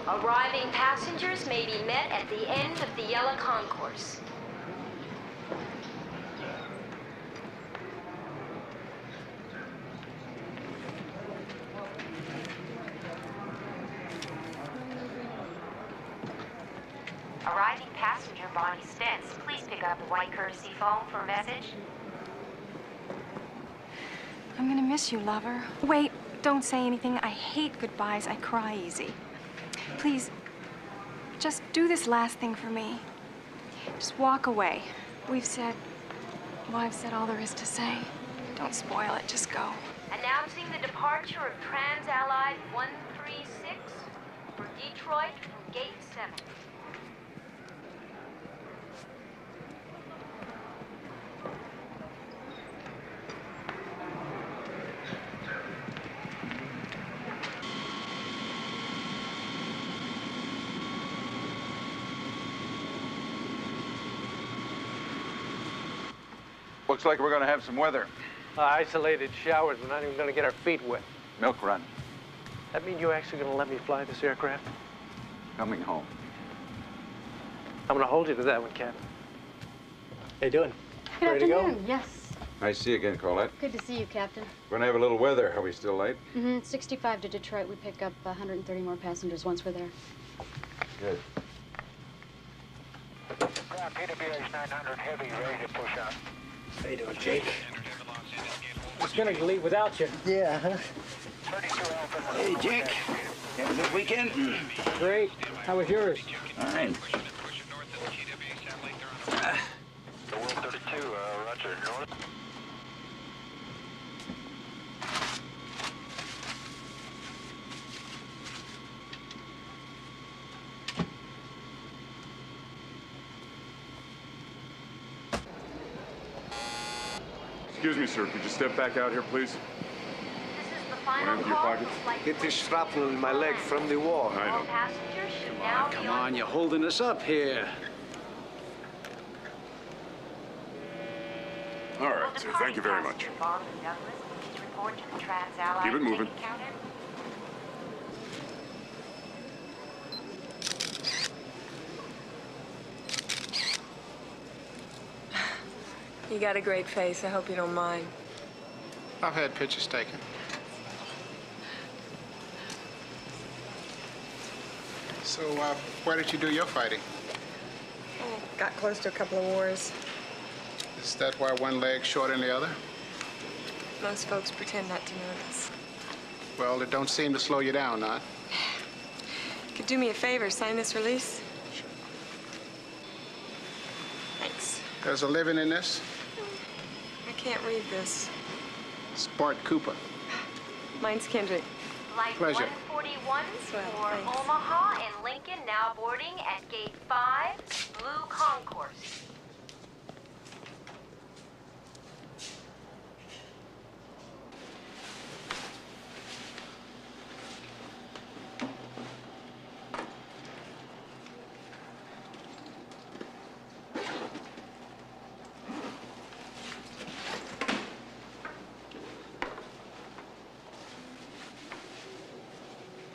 Arriving passengers may be met at the end of the yellow concourse. Arriving passenger Bonnie Stentz, please pick up the white courtesy phone for a message. I'm gonna miss you, lover. Wait, don't say anything. I hate goodbyes. I cry easy. Please, just do this last thing for me. Just walk away. I've said all there is to say. Don't spoil it. Just go. Announcing the departure of Trans-Allied 136 for Detroit from Gate 7. Looks like we're gonna have some weather. Isolated showers. We're not even gonna get our feet wet. Milk run. That mean you're actually gonna let me fly this aircraft? Coming home. I'm gonna hold you to that one, Captain. How you doing? Good Ready afternoon. to go? Yes. Nice to see you again, Colette. Good to see you, Captain. We're gonna have a little weather. Are we still late? 65 to Detroit. We pick up 130 more passengers once we're there. Good. PWH 900 heavy, ready to push out. How you doing, Jake? I was gonna leave without you. Yeah, huh? Hey, Jake. Have a good weekend? Great. How was yours? Fine. The World 32, roger. North. Excuse me, sir. Could you step back out here, please? This is the final Empty your call. pockets. Get this shrapnel in my leg from the war. I All know. passengers should now be Come on, you're holding us up here. All right, sir. Thank you very much. Keep it moving. You got a great face. I hope you don't mind. I've had pictures taken. So, where did you do your fighting? Oh, got close to a couple of wars. Is that why one leg's shorter than the other? Most folks pretend not to notice. Well, it don't seem to slow you down, not? Could do me a favor, sign this release? Thanks. There's a living in this. I can't read this. It's Bart Cooper. Mine's Kendrick. Flight Pleasure. 141 Swell, for thanks. Omaha and Lincoln now boarding at Gate 5, Blue Concourse.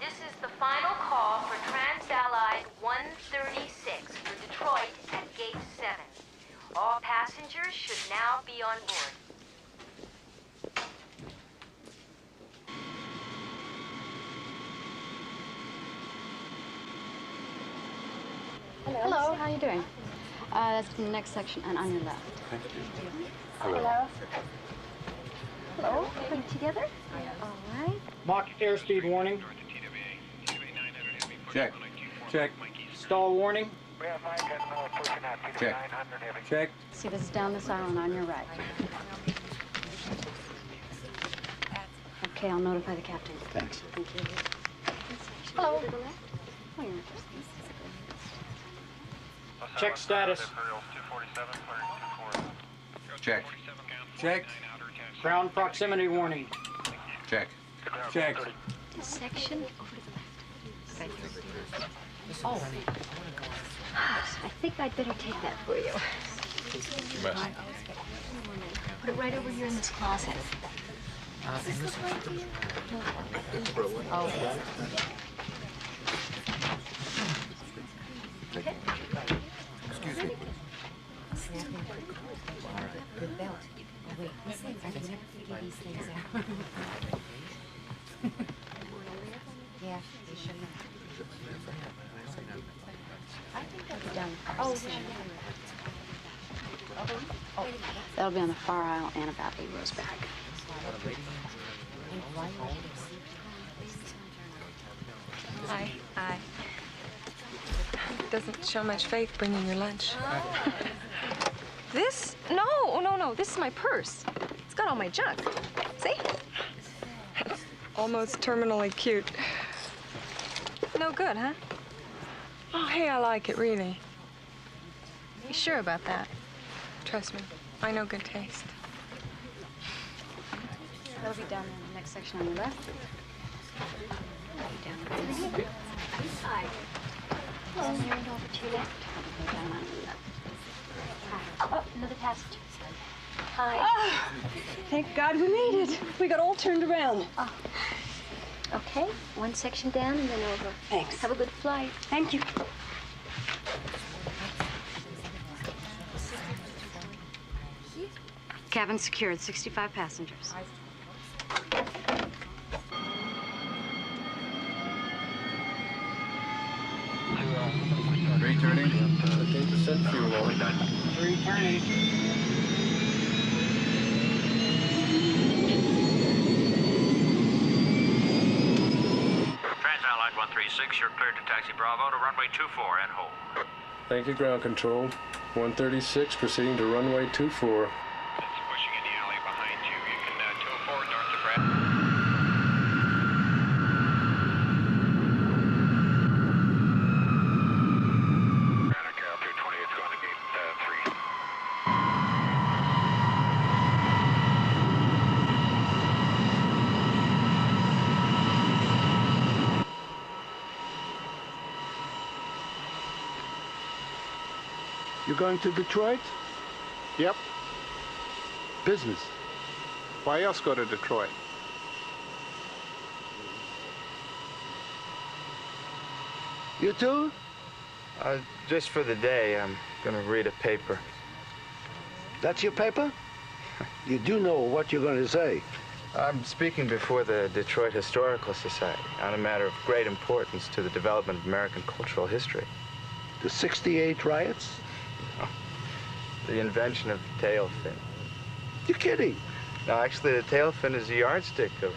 This is the final call for Trans-Allied 136 for Detroit at Gate 7. All passengers should now be on board. Hello. How you doing? That's the next section and on your left. Thank you. Hello. Hello. Put it together. All right. Mach airspeed warning. Check. Check. Stall warning. We have Mike and pushing out Check. 900 heavy. Check. See, this is down this aisle and on your right. Okay, I'll notify the captain. Thanks. Thank you. Hello. Oh, you're Check status. Check. Check. Ground proximity warning. Check. Check. this section over to the left. Oh. I think I'd better take that for you. Put it right over here in this closet. Oh. Oh, that'll be on the far aisle and about 8 rows back. Hi. Hi. Doesn't show much faith bringing your lunch. This? No. This is my purse. It's got all my junk. See? It's almost terminally cute. No good, huh? Oh, hey, I like it, really. You sure about that? Trust me, I know good taste. That'll be down in the next section on the left. Down there. Hi. And you're over to your left. Go down on the left. Hi. Oh, another passenger. Hi. Oh, thank God we made it. We got all turned around. Oh. Okay, one section down and then over. Thanks. Have a good flight. Thank you. Cabin secured, 65 passengers. 15% fuel oil. 330. Trans-Allied 136, you're cleared to taxi Bravo to runway 24 and hold. Thank you, ground control. 136 proceeding to runway 24. It's pushing in the alley behind you. You can tow forward north of Brad. You going to Detroit? Yep. Business. Why else go to Detroit? You too? Just for the day, I'm gonna read a paper. That's your paper? You do know what you're going to say. I'm speaking before the Detroit Historical Society on a matter of great importance to the development of American cultural history. The 68 riots? The invention of the tail fin. You're kidding. No, actually, the tail fin is a yardstick of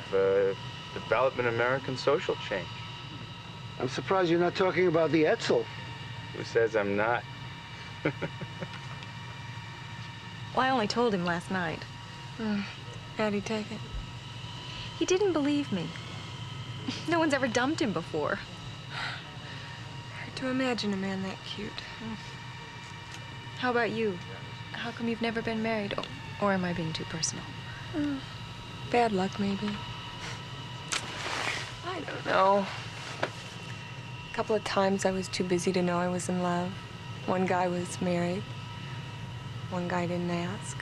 development of American social change. I'm surprised you're not talking about the Etzel. Who says I'm not? Well, I only told him last night. How'd he take it? He didn't believe me. No one's ever dumped him before. Hard to imagine a man that cute. How about you? How come you've never been married? Or am I being too personal? Bad luck, maybe. I don't know. A couple of times I was too busy to know I was in love. One guy was married. One guy didn't ask.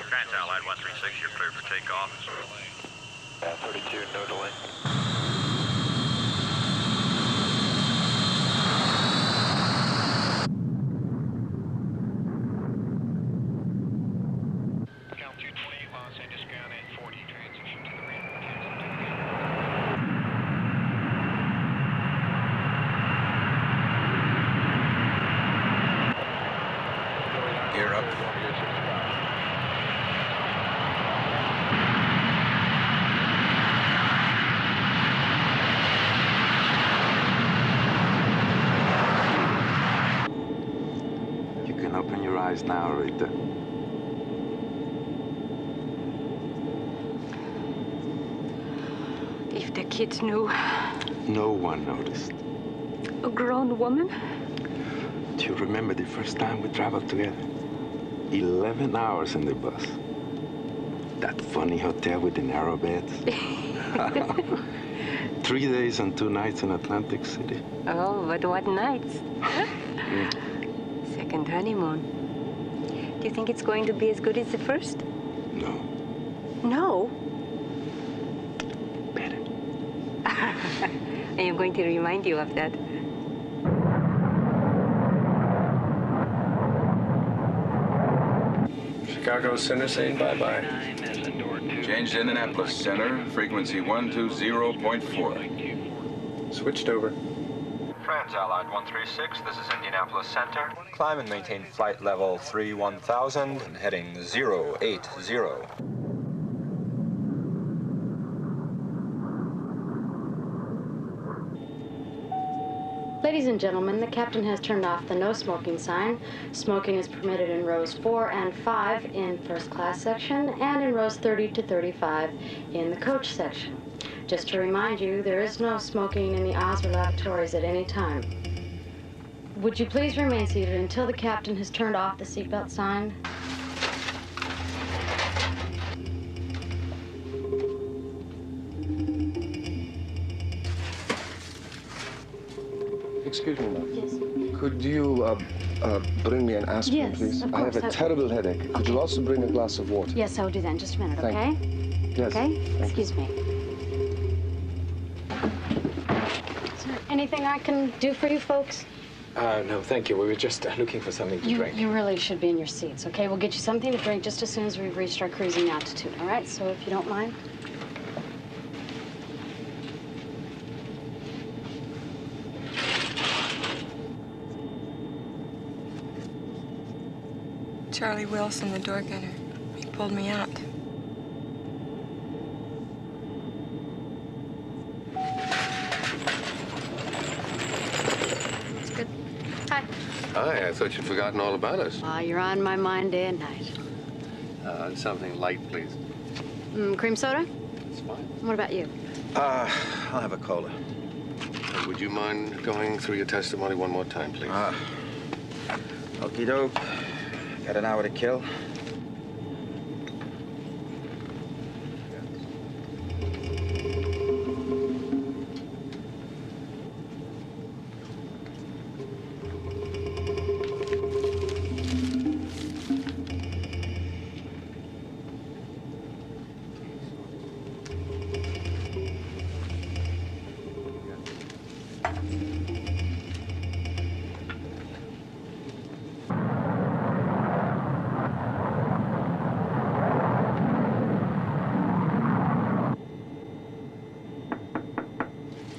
Trans-Allied 136, you're cleared for takeoff. 32, no delay. Count 220, Los Angeles ground at 40, transition to the ramp. Gear up. You can open your eyes now, Rita. If the kids knew. No one noticed. A grown woman? Do you remember the first time we traveled together? 11 hours in the bus. That funny hotel with the narrow beds. 3 days and 2 nights in Atlantic City. Oh, but what nights? Second honeymoon. Do you think it's going to be as good as the first? No. No? Better. I am going to remind you of that. Chicago Center saying bye-bye. Change to Indianapolis Center, frequency 120.4. Switched over. Trans-Allied 136, this is Indianapolis Center. Climb and maintain flight level 31,000 and heading 080. Ladies and gentlemen, the captain has turned off the no smoking sign. Smoking is permitted in rows 4 and 5 in first class section and in rows 30 to 35 in the coach section. Just to remind you, there is no smoking in the aisles or lavatories at any time. Would you please remain seated until the captain has turned off the seatbelt sign? Excuse me, ma'am. Yes. Could you bring me an aspirin, Yes, please? of I have a course. terrible headache. Could you also bring a glass of water? Yes, I'll do that in just a minute, Thank okay? Yes. Okay? Thank Excuse me. Is there anything I can do for you folks? No, thank you. We were just looking for something to drink. You really should be in your seats, okay? We'll get you something to drink just as soon as we've reached our cruising altitude, all right? So if you don't mind. Charlie Wilson, the door gunner. He pulled me out. It's good. Hi. Hi, I thought you'd forgotten all about us. You're on my mind day and night. Something light, please. Cream soda? It's fine. What about you? I'll have a cola. Would you mind going through your testimony one more time, please? Okie doke. Got an hour to kill.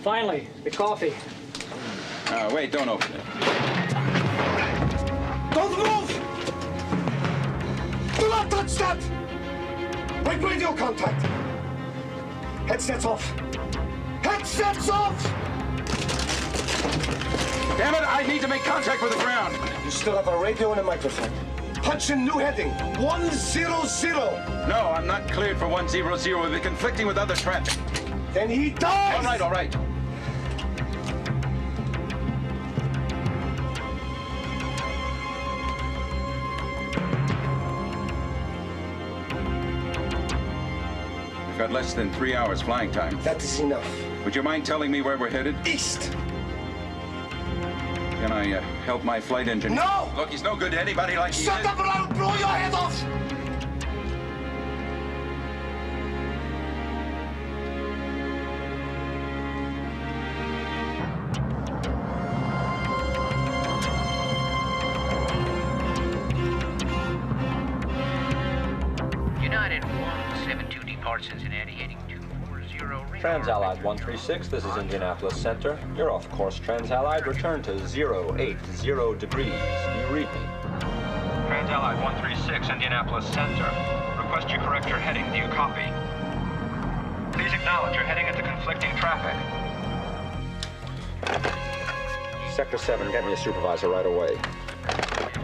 Finally, the coffee. Wait, don't open it. Don't move! Do not touch that! Break radio contact! Headsets off! Headsets off! Damn it, I need to make contact with the ground. You still have a radio and a microphone. Punch in new heading, 100. No, I'm not cleared for 100. We've been conflicting with other traffic. Then he dies! All right, all right. We've got less than 3 hours flying time. That is enough. Would you mind telling me where we're headed? East! Can I help my flight engineer? No! Look, he's no good to anybody like he is. Shut up or I'll blow your head off! United 172 departs Cincinnati heading 240. Trans-Allied 136, this is Indianapolis Center. You're off course, Trans-Allied. Return to 080 degrees. Do you read me? Trans-Allied 136, Indianapolis Center. Request you correct your heading. Do you copy? Please acknowledge you're heading into conflicting traffic. Sector 7, get me a supervisor right away.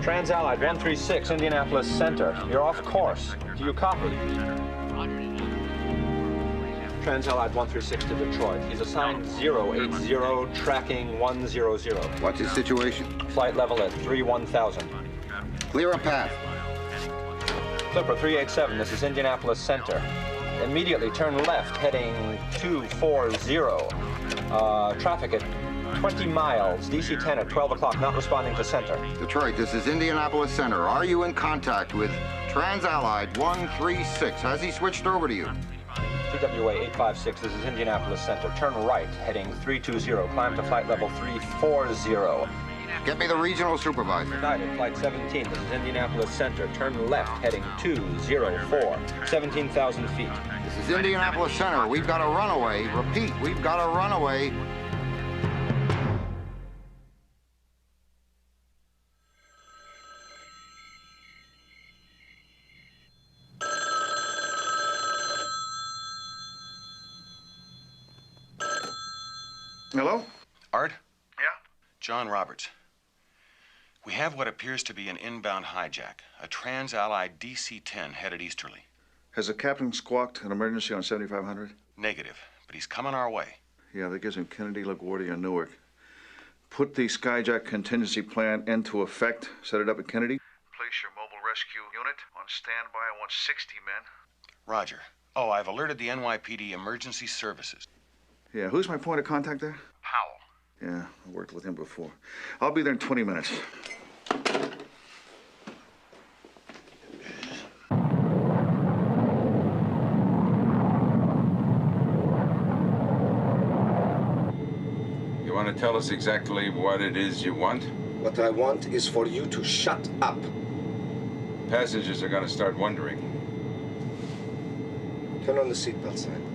Trans-Allied 136, Indianapolis Center. You're off course. Do you copy? Trans-Allied 136 to Detroit. He's assigned 080, tracking 100. What's his situation? Flight level at 31,000. Clear a path. Clipper 387, this is Indianapolis Center. Immediately turn left, heading 240. Traffic at 20 miles, DC 10 at 12 o'clock, not responding to center. Detroit, this is Indianapolis Center. Are you in contact with Trans-Allied 136? Has he switched over to you? TWA 856, this is Indianapolis Center. Turn right, heading 320. Climb to flight level 340. Get me the regional supervisor. United Flight 17, this is Indianapolis Center. Turn left, heading 204, 17,000 feet. This is Indianapolis Center. We've got a runaway. Repeat, we've got a runaway. Hello? Art? Yeah? John Roberts. We have what appears to be an inbound hijack, a Trans-Allied DC-10 headed easterly. Has the captain squawked an emergency on 7500? Negative, but he's coming our way. Yeah, that gives him Kennedy, LaGuardia, and Newark. Put the skyjack contingency plan into effect. Set it up at Kennedy. Place your mobile rescue unit on standby. I want 60 men. Roger. Oh, I've alerted the NYPD Emergency Services. Yeah, who's my point of contact there? Powell. Yeah, I worked with him before. I'll be there in 20 minutes. You want to tell us exactly what it is you want? What I want is for you to shut up. Passengers are going to start wondering. Turn on the seatbelt sign.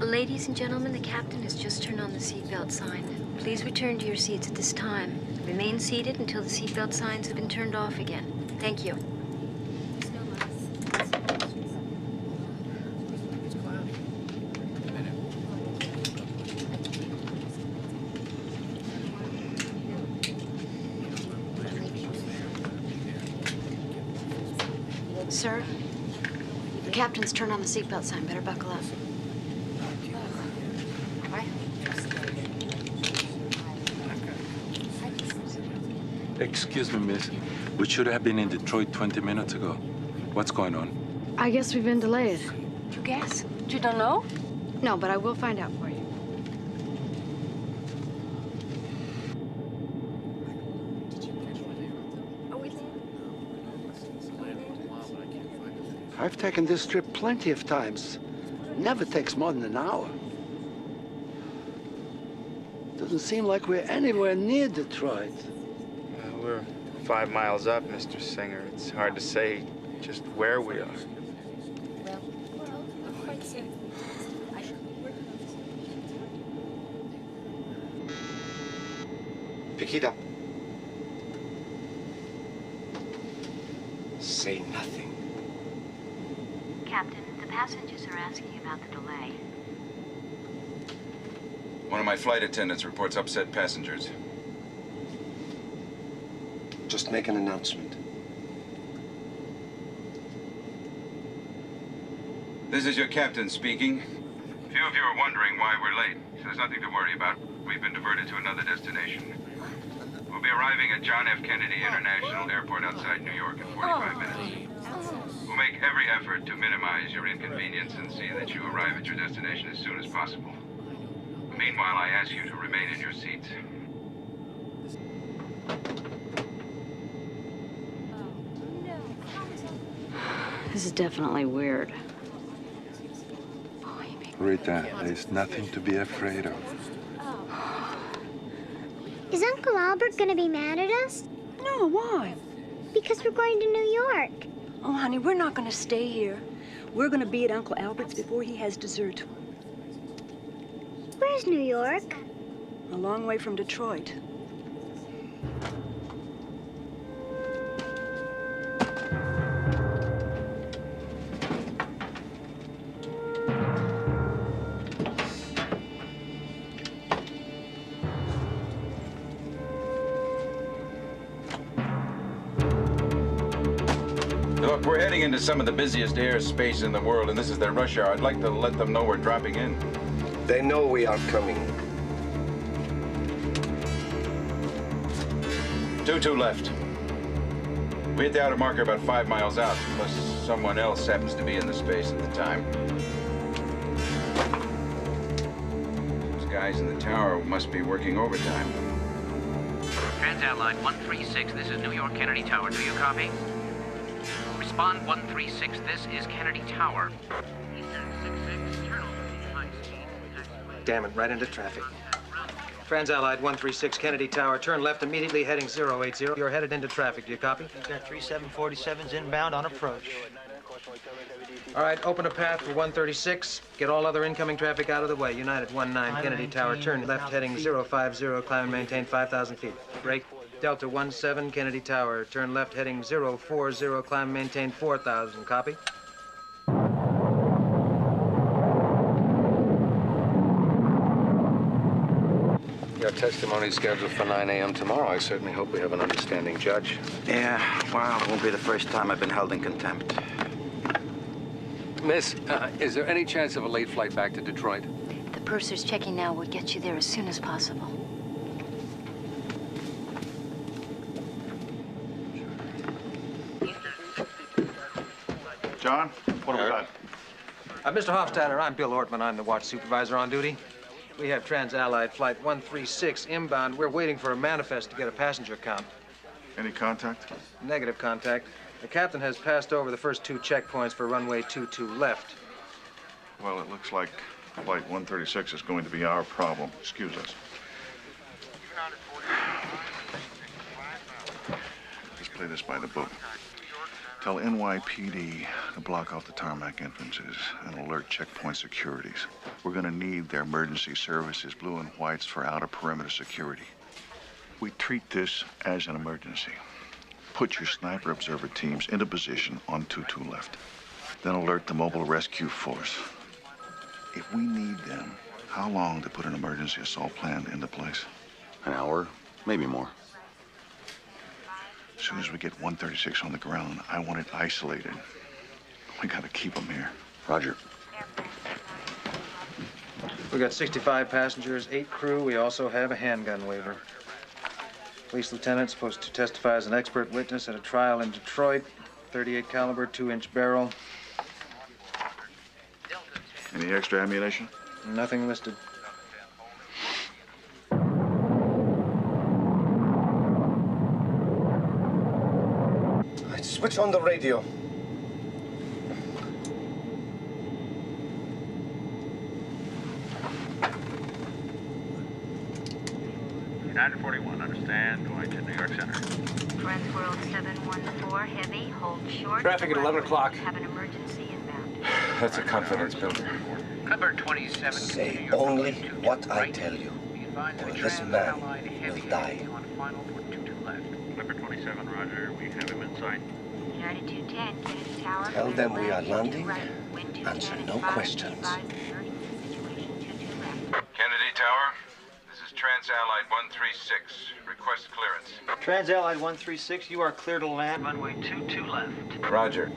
Ladies and gentlemen, the captain has just turned on the seatbelt sign. Please return to your seats at this time. Remain seated until the seatbelt signs have been turned off again. Thank you. Sir, the captain's turned on the seatbelt sign. Better buckle up. Excuse me, miss. We should have been in Detroit 20 minutes ago. What's going on? I guess we've been delayed. You guess? You don't know? No, but I will find out for you. I've taken this trip plenty of times. Never takes more than an hour. Doesn't seem like we're anywhere near Detroit. We're 5 miles up, Mr. Singer. It's hard to say just where we are. Pick it up. Say nothing. Captain, the passengers are asking about the delay. One of my flight attendants reports upset passengers. Just make an announcement. This is your captain speaking. Few of you are wondering why we're late. There's nothing to worry about. We've been diverted to another destination. We'll be arriving at John F. Kennedy International Airport outside New York in 45 minutes. We'll make every effort to minimize your inconvenience and see that you arrive at your destination as soon as possible. Meanwhile, I ask you to remain in your seats. This is definitely weird. Rita, there's nothing to be afraid of. Is Uncle Albert gonna be mad at us? No, why? Because we're going to New York. Oh, honey, we're not going to stay here. We're going to be at Uncle Albert's before he has dessert. Where's New York? A long way from Detroit. Look, we're heading into some of the busiest airspace in the world, and this is their rush hour. I'd like to let them know we're dropping in. They know we are coming. 22 left. We hit the outer marker about 5 miles out, unless someone else happens to be in the space at the time. Those guys in the tower must be working overtime. Trans-Allied 136, this is New York Kennedy Tower. Do you copy? Respond 136, this is Kennedy Tower. Eastern 66, turn over high speed. damn it, right into traffic. Transallied 136 Kennedy Tower, turn left immediately, heading 080. You're headed into traffic, do you copy? We've got 3747s inbound on approach. All right, open a path for 136. Get all other incoming traffic out of the way. United 19 Kennedy Tower, turn left, heading 050, climb and maintain 5,000 feet. Break. Delta 17 Kennedy Tower, turn left, heading 040, climb and maintain 4,000. Copy? Your testimony scheduled for 9 a.m. tomorrow. I certainly hope we have an understanding judge. Yeah, well, it won't be the first time I've been held in contempt. Miss, is there any chance of a late flight back to Detroit? The purser's checking now. We'll get you there as soon as possible. John, what have we got? Mr. Hofstadter, I'm Bill Ortman. I'm the watch supervisor on duty. We have Transallied Flight 136 inbound. We're waiting for a manifest to get a passenger count. Any contact? Negative contact. The captain has passed over the first 2 checkpoints for runway 22 left. Well, it looks like Flight 136 is going to be our problem. Excuse us. Let's play this by the book. Tell NYPD to block off the tarmac entrances and alert checkpoint securities. We're going to need their emergency services, blue and whites, for outer perimeter security. We treat this as an emergency. Put your sniper observer teams into position on 22 left. Then alert the mobile rescue force. If we need them, how long to put an emergency assault plan into place? An hour, maybe more. As soon as we get 136 on the ground, I want it isolated. We gotta keep them here. Roger. We got 65 passengers, 8 crew. We also have a handgun waiver. Police lieutenant supposed to testify as an expert witness at a trial in Detroit. 38 caliber, 2-inch barrel. Any extra ammunition? Nothing listed. Switch on the radio. United 41, understand, going to New York Center. Friends World 714, heavy, hold short. Traffic at 11 o'clock. Have an emergency inbound. That's a confidence builder. Cover 27. Say only what I tell you, or this man will die. On final for 22 left. Clipper 27, roger. We have him in sight. United 210, Kennedy Tower. Tell them we are landing. Right. Wind 210 Answer and no 5, questions. situation 22 left. Kennedy Tower, this is Transallied 136. Request clearance. Transallied 136, you are clear to land. Runway 22 left. Roger.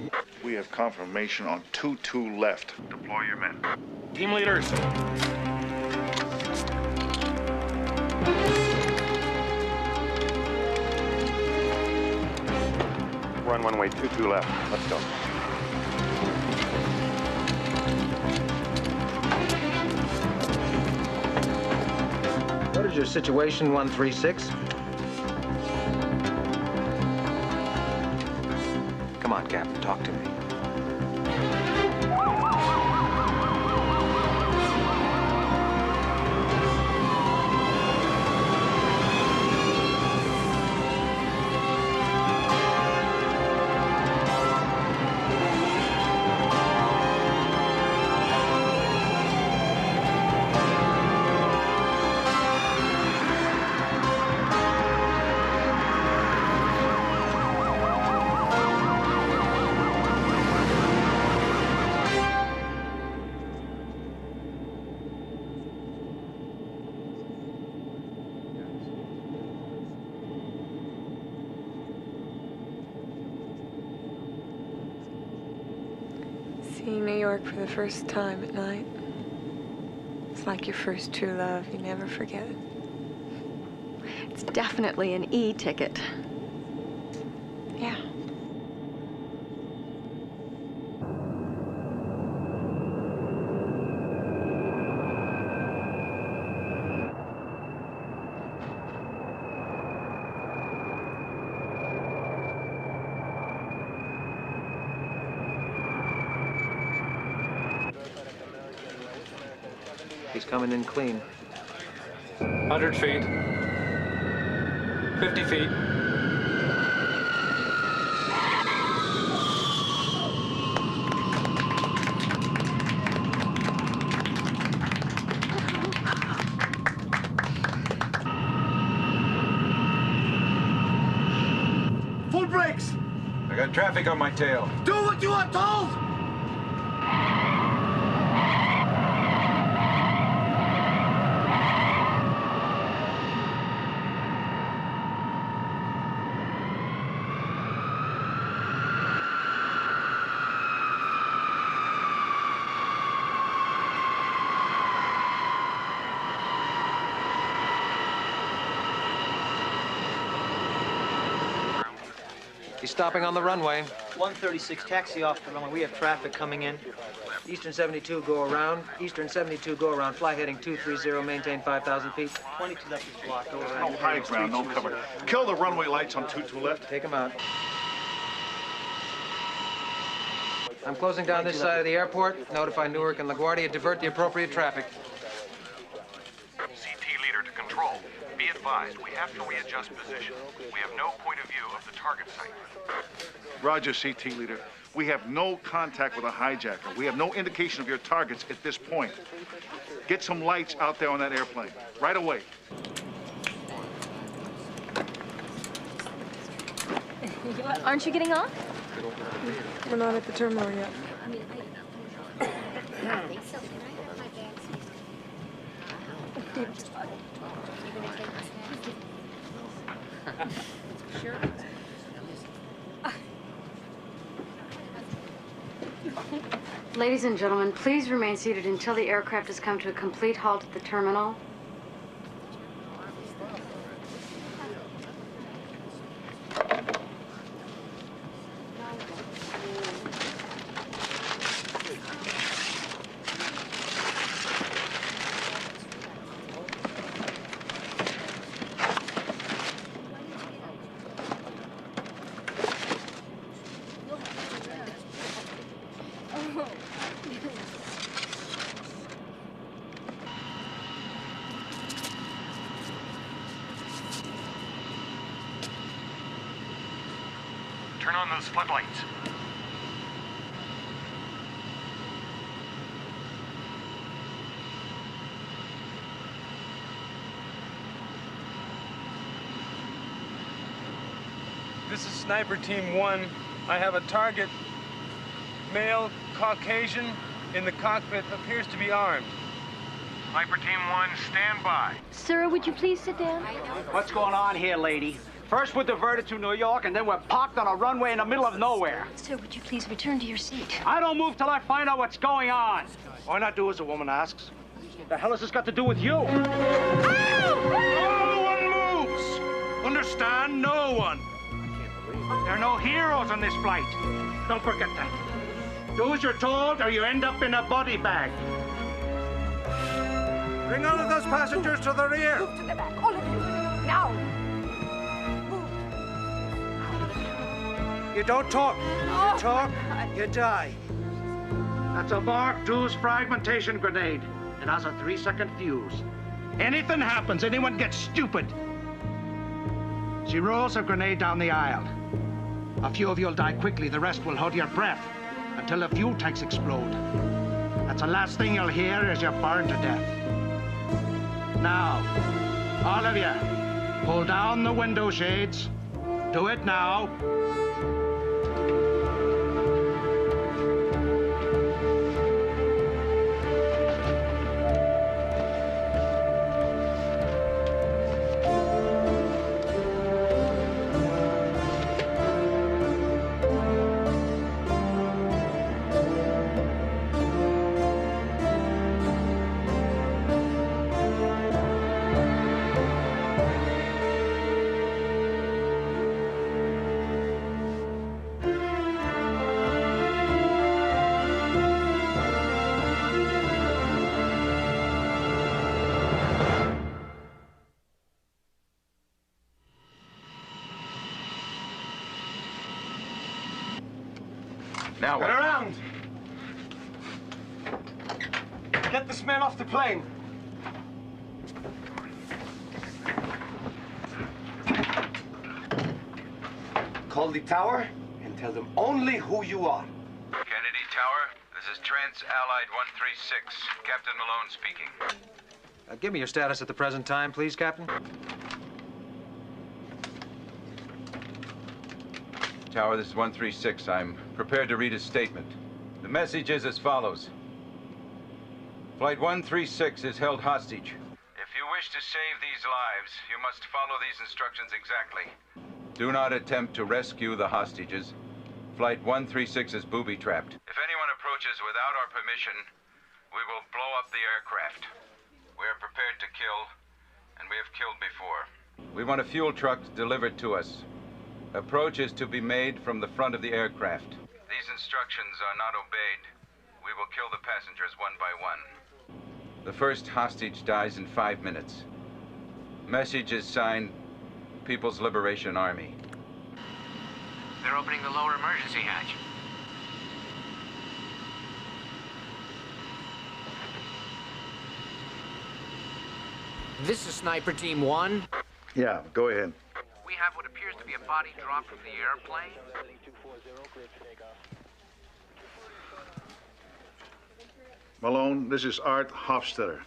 We have confirmation on 22 left. Deploy your men. Team leaders. Run one way, 22 left. Let's go. What is your situation, 136? Come on, Captain, talk to me. Seeing New York for the first time at night. It's like your first true love. You never forget it. It's definitely an E ticket. Yeah. He's coming in clean. 100 feet. 50 feet. Full brakes! I got traffic on my tail. Do what you are told! He's stopping on the runway. 136, taxi off the runway. We have traffic coming in. Eastern 72, go around. Eastern 72, go around. Fly heading 230, maintain 5,000 feet. 22 left is blocked. Over No high ground, no cover. Kill the runway lights on 22 left. Take them out. I'm closing down this side of the airport. Notify Newark and LaGuardia. Divert the appropriate traffic. CT leader to control. Be advised, we have to readjust position. We have no point of view of the target site. Roger, CT leader. We have no contact with a hijacker. We have no indication of your targets at this point. Get some lights out there on that airplane. Right away. Aren't you getting off? We're not at the terminal yet. Ladies and gentlemen, please remain seated until the aircraft has come to a complete halt at the terminal. Turn on those floodlights. This is Sniper Team 1. I have a target, male, Caucasian, in the cockpit, appears to be armed. Sniper Team 1, stand by. Sir, would you please sit down? What's going on here, lady? First we're diverted to New York, and then we're parked on a runway in the middle of nowhere. Sir, would you please return to your seat? I don't move till I find out what's going on. Why not do as the woman asks? The hell has this got to do with you? No one moves! Understand? No one. There are no heroes on this flight. Don't forget that. Do as you're told, or you end up in a body bag. Bring all of those passengers to the rear. Move to the back, all of you. Now. You don't talk. You talk, you die. That's a Mark II's fragmentation grenade. It has a 3-second fuse. Anything happens, anyone gets stupid. She rolls her grenade down the aisle. A few of you'll die quickly, the rest will hold your breath until the fuel tanks explode. That's the last thing you'll hear as you're burned to death. Now, all of you, pull down the window shades. Do it now. Now what? Get around! Get this man off the plane. Call the tower and tell them only who you are. Kennedy Tower, this is Trans-Allied 136. Captain Malone speaking. Give me your status at the present time, please, Captain. Tower, this is 136. I'm prepared to read a statement. The message is as follows. Flight 136 is held hostage. If you wish to save these lives, you must follow these instructions exactly. Do not attempt to rescue the hostages. Flight 136 is booby-trapped. If anyone approaches without our permission, we will blow up the aircraft. We are prepared to kill, and we have killed before. We want a fuel truck delivered to us. Approach is to be made from the front of the aircraft. These instructions are not obeyed. We will kill the passengers one by one. The first hostage dies in 5 minutes. Message is signed People's Liberation Army. They're opening the lower emergency hatch. This is Sniper Team 1. Yeah, go ahead. We have what appears to be a body drop from the airplane. Malone, this is Art Hofstetter.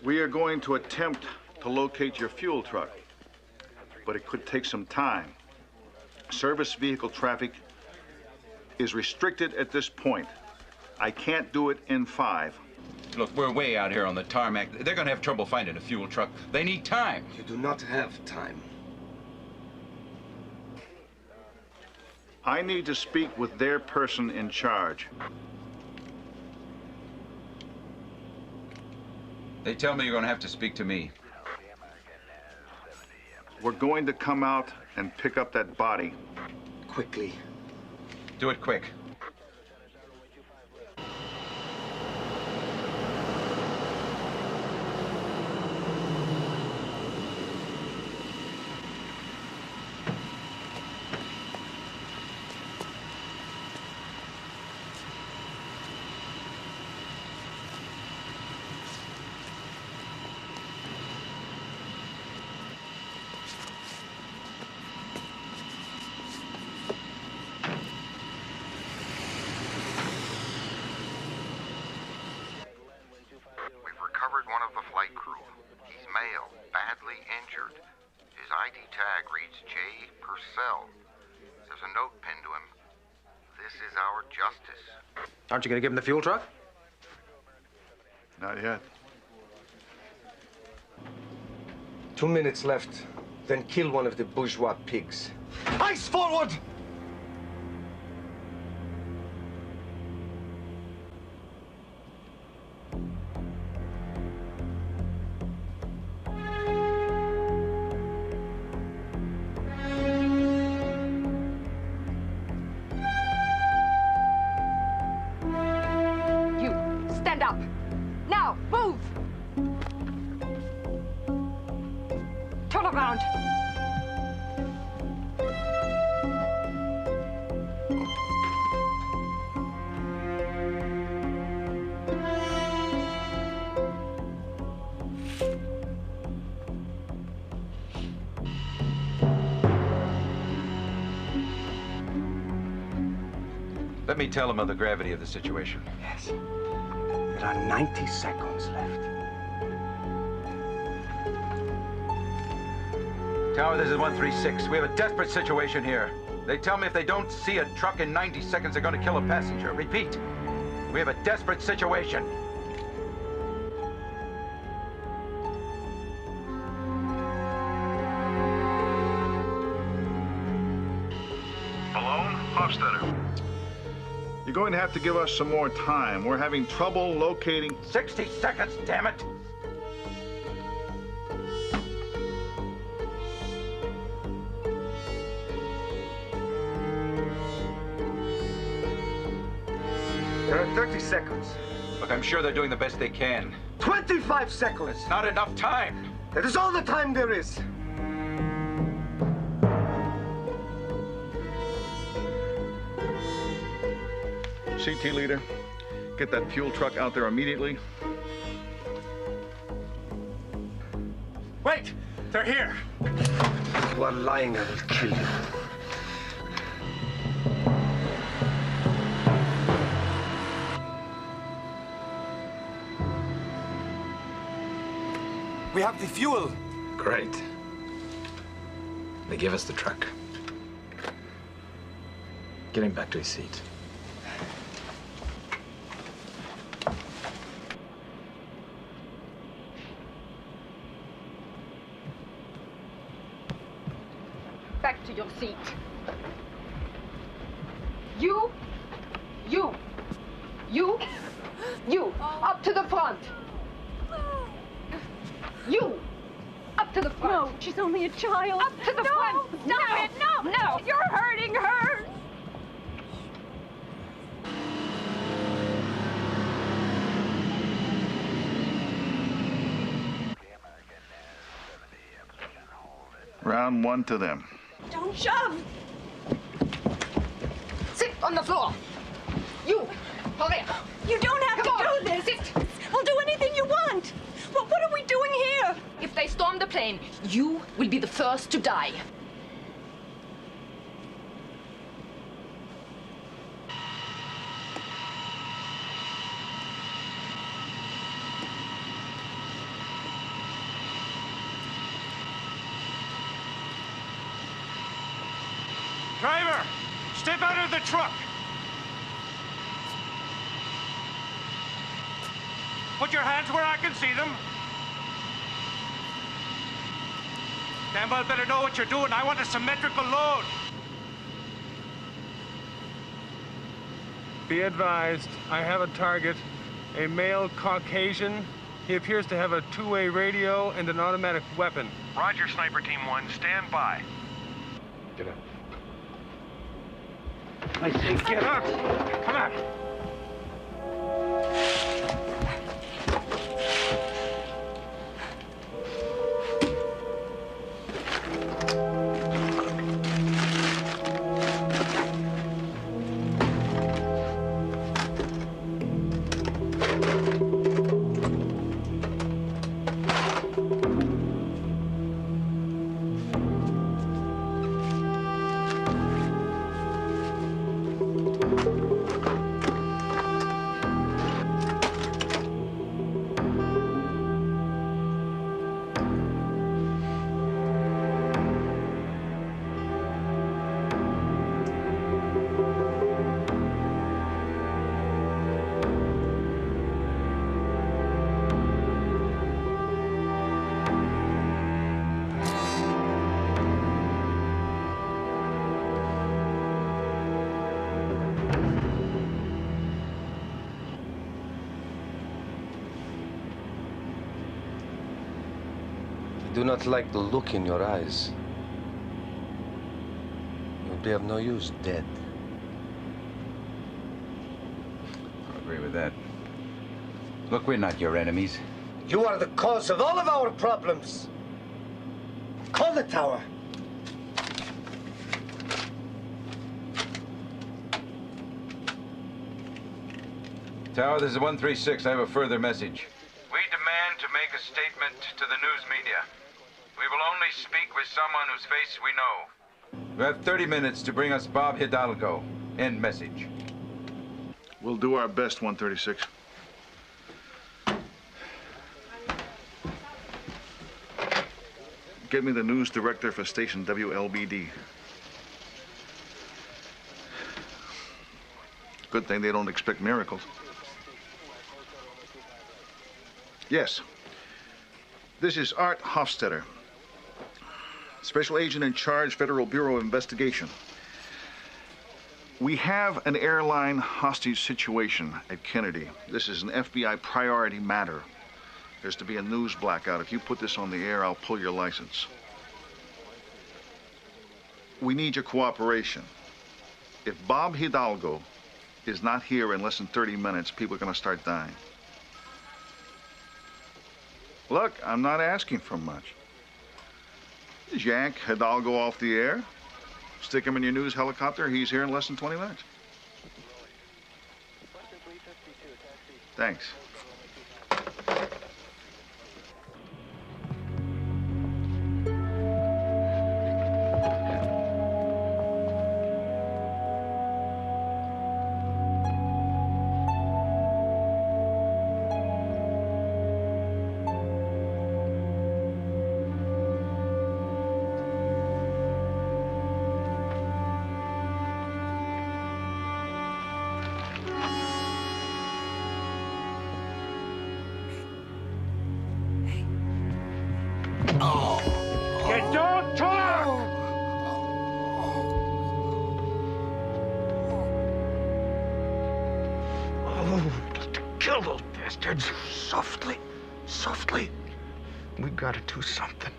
We are going to attempt to locate your fuel truck, but it could take some time. Service vehicle traffic is restricted at this point. I can't do it in 5. Look, we're way out here on the tarmac. They're gonna have trouble finding a fuel truck. They need time. You do not have time. I need to speak with their person in charge. They tell me you're gonna have to speak to me. We're going to come out and pick up that body. Quickly. Do it quick. Tag reads J. Purcell. There's a note pinned to him. This is our justice. Aren't you going to give him the fuel truck? Not yet. 2 minutes left. Then kill one of the bourgeois pigs. Ice forward! Let me tell him of the gravity of the situation. Yes. There are 90 seconds left. Tower, this is 136. We have a desperate situation here. They tell me if they don't see a truck in 90 seconds, they're going to kill a passenger. Repeat, we have a desperate situation. Malone, Hofstetter. You're going to have to give us some more time. We're having trouble locating... 60 seconds, damn it! There are 30 seconds. Look, I'm sure they're doing the best they can. 25 seconds! It's not enough time. That is all the time there is. CT leader, get that fuel truck out there immediately. Wait! They're here! you are lying, I will kill you. We have the fuel. Great. They give us the truck. Get him back to his seat. Back to your seat. You, up to the front. You, up to the front. No, she's only a child. Up to the front. Stop it. No, you're hurting her. Round one to them. Don't shove. Sit on the floor. You, hurry up. You don't have Come to on. do this. Sit. We'll do anything you want. What are we doing here? If they storm the plane, you will be the first to die. Driver, step out of the truck. Put your hands where I can see them. Damn well better know what you're doing. I want a symmetrical load. Be advised, I have a target, a male Caucasian. He appears to have a two-way radio and an automatic weapon. Roger, Sniper Team 1, stand by. Get up. I say get up. Come on. I do not like the look in your eyes. You'll be of no use dead. I agree with that. Look, we're not your enemies. You are the cause of all of our problems. Call the tower. Tower, this is 136. I have a further message. We demand to make a statement to the news media. We will only speak with someone whose face we know. We have 30 minutes to bring us Bob Hidalgo. End message. We'll do our best, 136. Get me the news director for station WLBD. Good thing they don't expect miracles. Yes. This is Art Hofstetter, Special Agent in Charge, Federal Bureau of Investigation. We have an airline hostage situation at Kennedy. This is an FBI priority matter. There's to be a news blackout. If you put this on the air, I'll pull your license. We need your cooperation. If Bob Hidalgo is not here in less than 30 minutes, people are going to start dying. Look, I'm not asking for much. Just yank Hidalgo off the air, stick him in your news helicopter, he's here in less than 20 minutes. Thanks. those bastards. Softly. Softly. We gotta do something.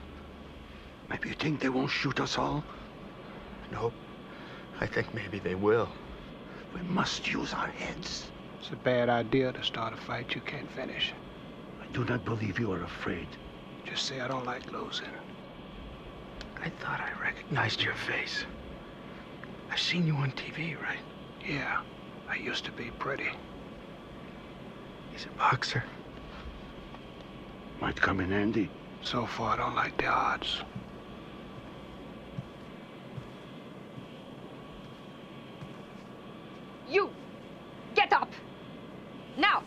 Maybe you think they won't shoot us all? No. I think maybe they will. We must use our heads. It's a bad idea to start a fight you can't finish. I do not believe you are afraid. Just say I don't like losing. I thought I recognized your face. I've seen you on TV, right? Yeah, I used to be pretty. He's a boxer. Might come in handy. So far, I don't like the odds. You! Get up! Now!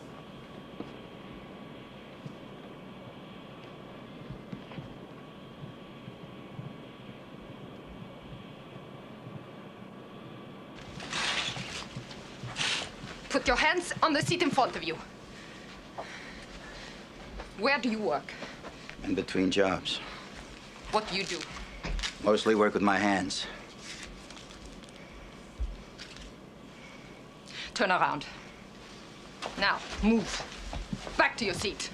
Put your hands on the seat in front of you. Where do you work? In between jobs. What do you do? Mostly work with my hands. Turn around. Now, move. Back to your seat.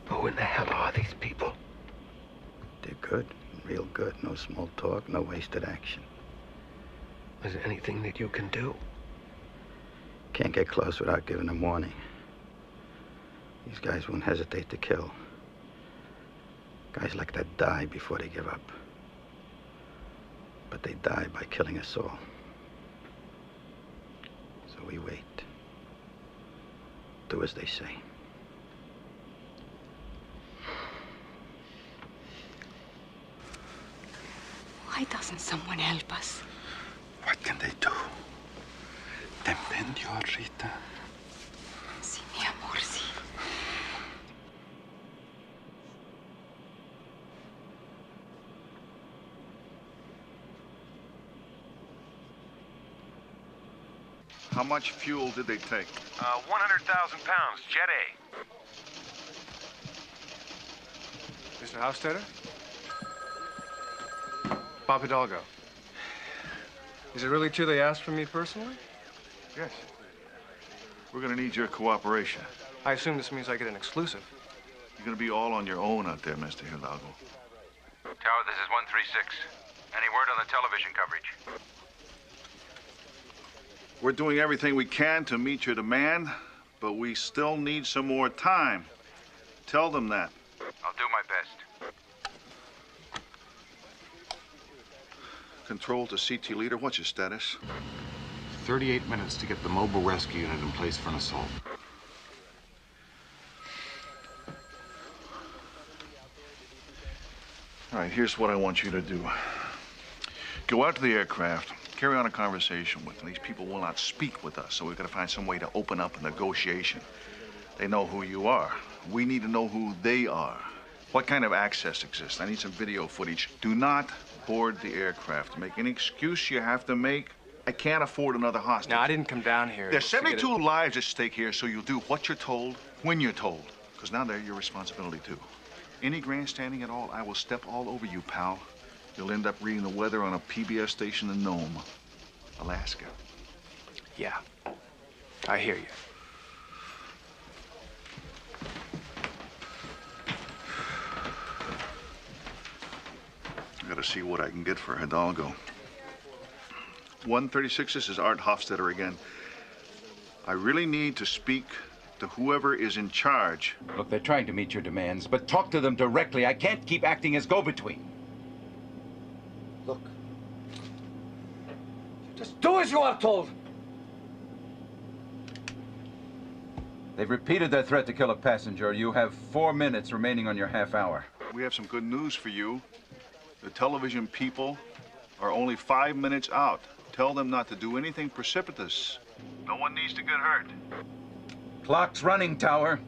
Who in the hell are these people? They're good. Real good. No small talk, no wasted action. Is there anything that you can do? Can't get close without giving them warning. These guys won't hesitate to kill. Guys like that die before they give up. But they die by killing us all. So we wait. Do as they say. Why doesn't someone help us? What can they do? Depende, Rita. Sí, mi amor, sí. How much fuel did they take? 100,000 pounds, Jet A. Mr. Hofstadter? Bob Hidalgo. Is it really true they asked for me personally? Yes. We're gonna need your cooperation. I assume this means I get an exclusive. You're gonna be all on your own out there, Mr. Hidalgo. Tower, this is 136. Any word on the television coverage? We're doing everything we can to meet your demand, but we still need some more time. Tell them that. I'll do my best. Control to CT leader, what's your status? 38 minutes to get the mobile rescue unit in place for an assault. All right, here's what I want you to do. Go out to the aircraft, carry on a conversation with them. These people will not speak with us, so we've got to find some way to open up a negotiation. They know who you are. We need to know who they are. What kind of access exists? I need some video footage. Do not board the aircraft. Make any excuse you have to make. I can't afford another hostage. No, I didn't come down here. There's 72 lives at stake here, so you'll do what you're told, when you're told. Because now they're your responsibility, too. Any grandstanding at all, I will step all over you, pal. You'll end up reading the weather on a PBS station in Nome, Alaska. Yeah, I hear you. I gotta see what I can get for Hidalgo. 136, this is Art Hofstadter again. I really need to speak to whoever is in charge. Look, they're trying to meet your demands, but talk to them directly. I can't keep acting as go-between. Look. Just do as you are told. They've repeated their threat to kill a passenger. You have 4 minutes remaining on your half hour. We have some good news for you. The television people are only 5 minutes out. Tell them not to do anything precipitous. No one needs to get hurt. Clock's running, Tower.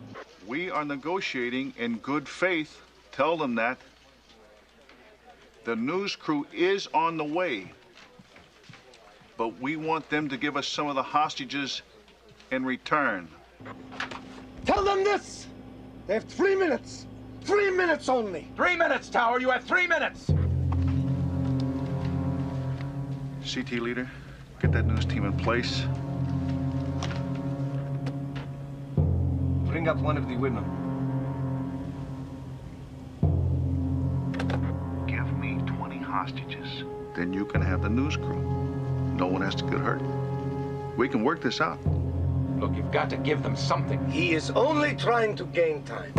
We are negotiating in good faith. Tell them that. The news crew is on the way. But we want them to give us some of the hostages in return. Tell them this! They have 3 minutes. 3 minutes only. 3 minutes, Tower. You have 3 minutes. CT leader, get that news team in place. Bring up one of the women. Give me 20 hostages. Then you can have the news crew. No one has to get hurt. We can work this out. Look, you've got to give them something. He is only trying to gain time.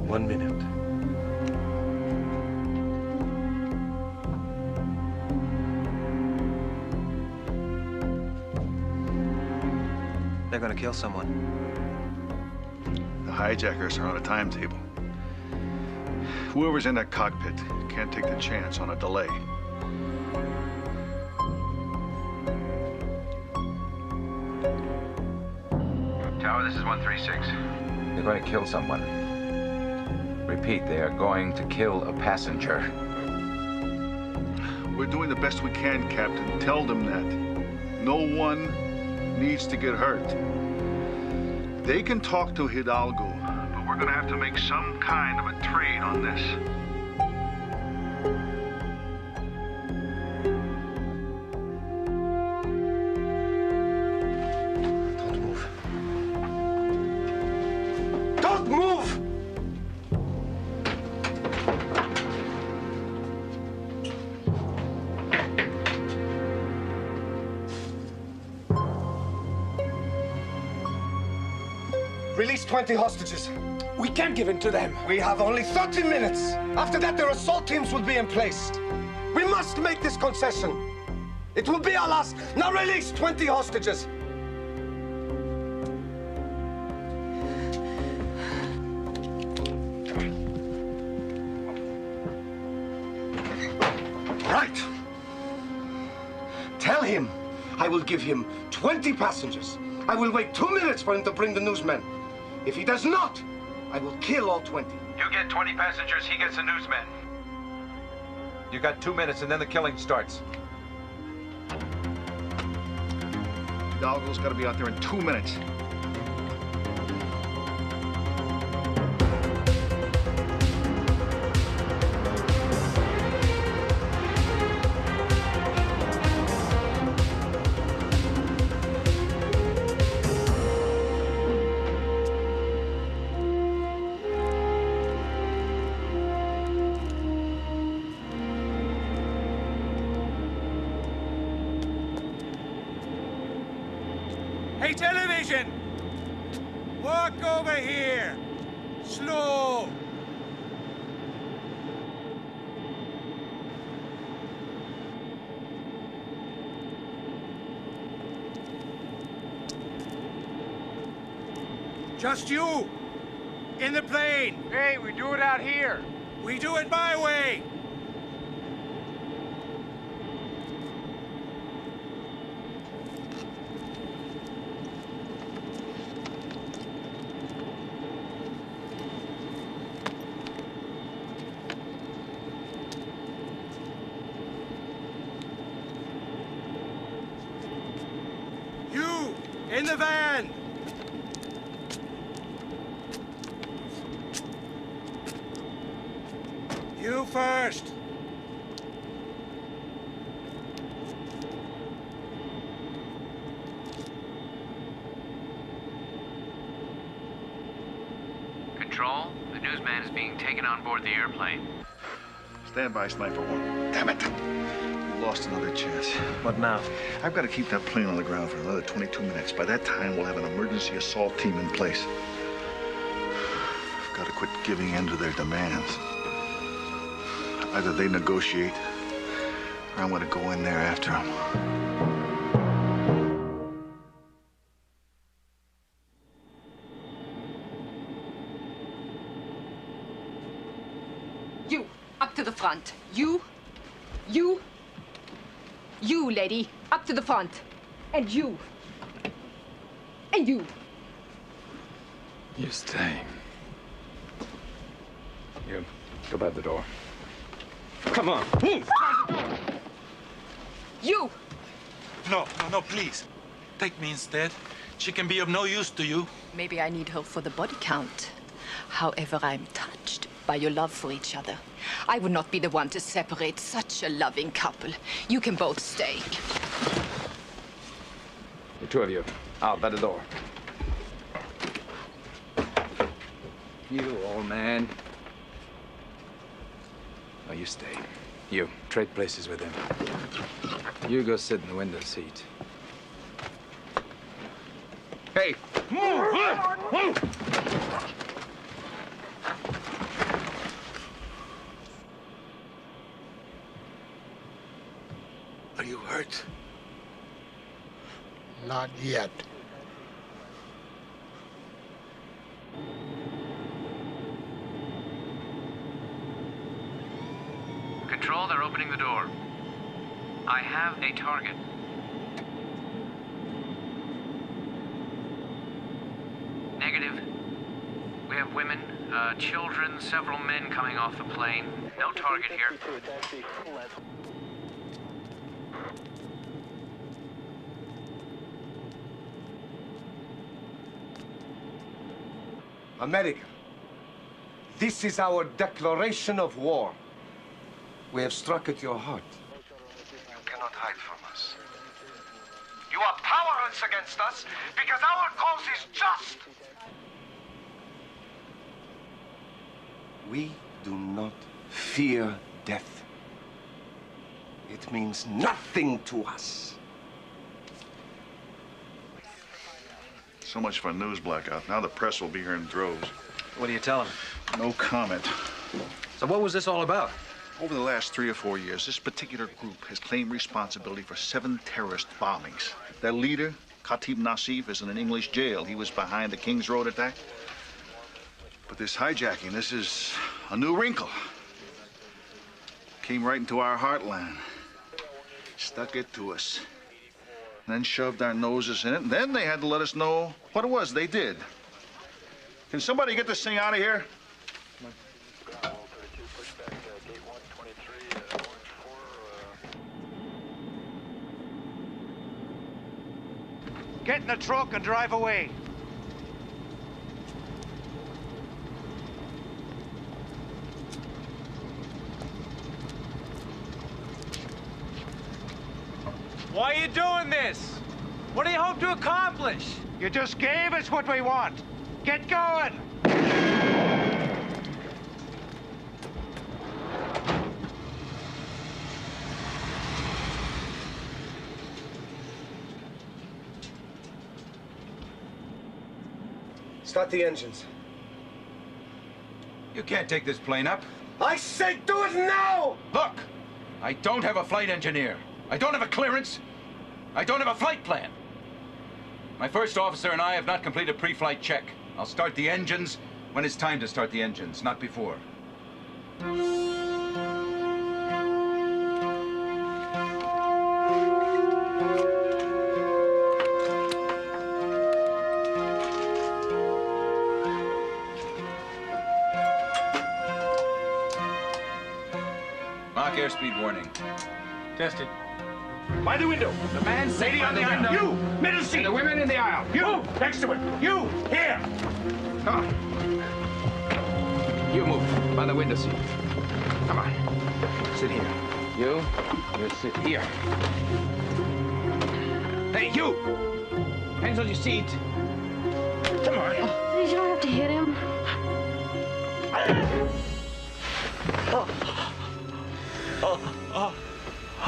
One minute. They're gonna kill someone. The hijackers are on a timetable. Whoever's in that cockpit can't take the chance on a delay. Tower, this is 136. They're going to kill someone. Repeat, they are going to kill a passenger. We're doing the best we can, Captain. Tell them that. No one needs to get hurt. They can talk to Hidalgo, but we're gonna have to make some kind of a trade on this. Don't move. Don't move! Release 20 hostages. We can't give in to them. We have only 30 minutes. After that, their assault teams will be in place. We must make this concession. It will be our last. Now release 20 hostages. Right. Tell him I will give him 20 passengers. I will wait 2 minutes for him to bring the newsmen. If he does not, I will kill all 20. You get 20 passengers, he gets the newsmen. You got 2 minutes and then the killing starts. Hidalgo's got to be out there in 2 minutes. Hey, television! Walk over here! Slow! Just you! In the plane! Hey, we do it out here. We do it my way! You! In the van! You first! Control, the newsman is being taken on board the airplane. Stand by, Sniper 1. Damn it. We lost another chance. What now? I've got to keep that plane on the ground for another 22 minutes. By that time, we'll have an emergency assault team in place. I've got to quit giving in to their demands. Either they negotiate, or I'm going to go in there after them. You, up to the front. You, You, lady, up to the front. And you. And you. You stay. You, go by the door. Come on. You! No, please. Take me instead. She can be of no use to you. Maybe I need her for the body count. However, I'm touched by your love for each other. I would not be the one to separate such a loving couple. You can both stay. The two of you, out by the door. You, old man. Oh, you stay. You, trade places with him. You go sit in the window seat. Hey! Are you hurt? Not yet. Control, they're opening the door. I have a target. Negative. We have women, children, several men coming off the plane. No target here. America, this is our declaration of war. We have struck at your heart. You cannot hide from us. You are powerless against us because our cause is just. We do not fear death. It means nothing to us. So much for a news blackout. Now the press will be here in droves. What do you tell them? No comment. So what was this all about? Over the last 3 or 4 years, this particular group has claimed responsibility for 7 terrorist bombings. Their leader, Khatib Nassif, is in an English jail. He was behind the Kings Road attack. But this hijacking, this is a new wrinkle. Came right into our heartland. Stuck it to us. And then shoved our noses in it. And then they had to let us know what it was they did. Can somebody get this thing out of here? Get in the truck and drive away. Why are you doing this? What do you hope to accomplish? You just gave us what we want. Get going. Start the engines. You can't take this plane up. I say do it now! Look, I don't have a flight engineer. I don't have a clearance. I don't have a flight plan. My first officer and I have not completed a pre-flight check. I'll start the engines when it's time to start the engines, not before. Mach airspeed warning. Tested. By the window. The man sitting on the aisle. You, middle seat. And the women in the aisle. You, next to it. You, here. Come on. You move by the window seat. Come on. Sit here. You sit here. Hey, you! Hands on your seat. Come on. Please, you don't have to hit him.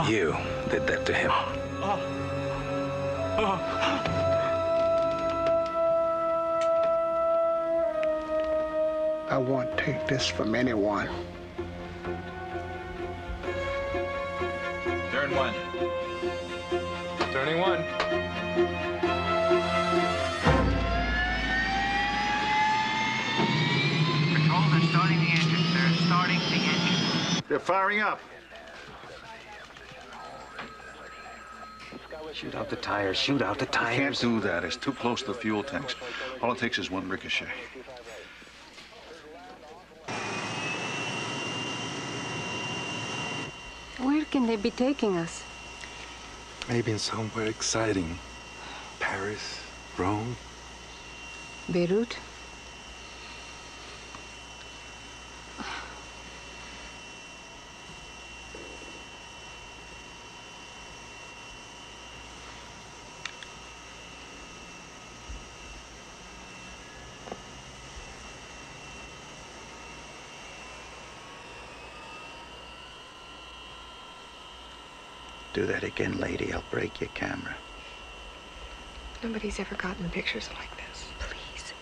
You did that to him. I won't take this from anyone. Turn 1. Turning 1. Control, they're starting the engines. They're starting the engines. They're firing up. Shoot out the tires. Shoot out the You tires. can't do that. It's too close to the fuel tanks. All it takes is one ricochet. Where can they be taking us? Maybe in somewhere exciting. Paris, Rome. Beirut? Do that again, lady. I'll break your camera. Nobody's ever gotten pictures like this. Please,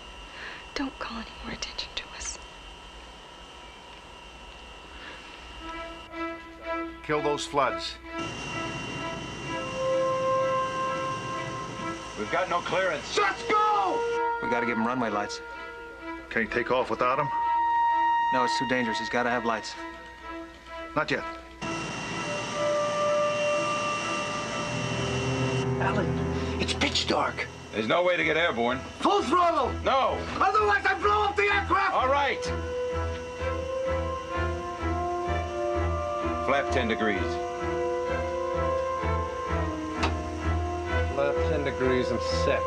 don't call any more attention to us. Kill those floods. We've got no clearance. Let's go! We gotta give him runway lights. Can you take off without him? No, it's too dangerous. He's gotta have lights. Not yet. Alan, it's pitch dark. There's no way to get airborne. Full throttle! No! Otherwise I blow up the aircraft! All right! Flap 10 degrees. Flap 10 degrees and set.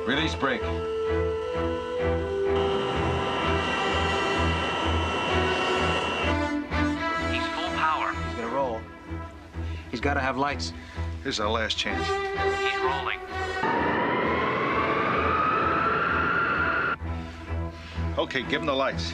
Release brake. He's full power. He's gonna roll. He's gotta have lights. Here's our last chance. He's rolling. Okay, give him the lights.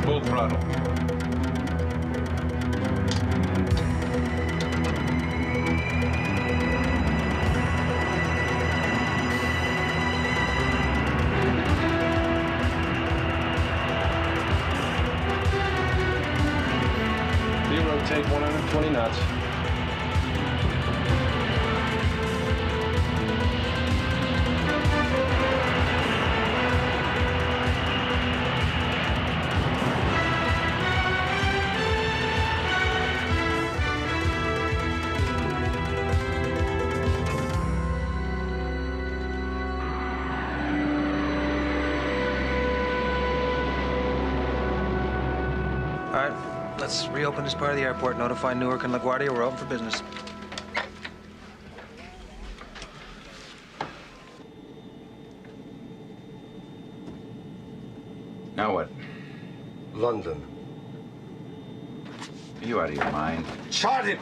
Full throttle. Rotate 120 knots. All right, let's reopen this part of the airport. Notify Newark and LaGuardia we're open for business. Now what? London. Are you out of your mind? Chart it!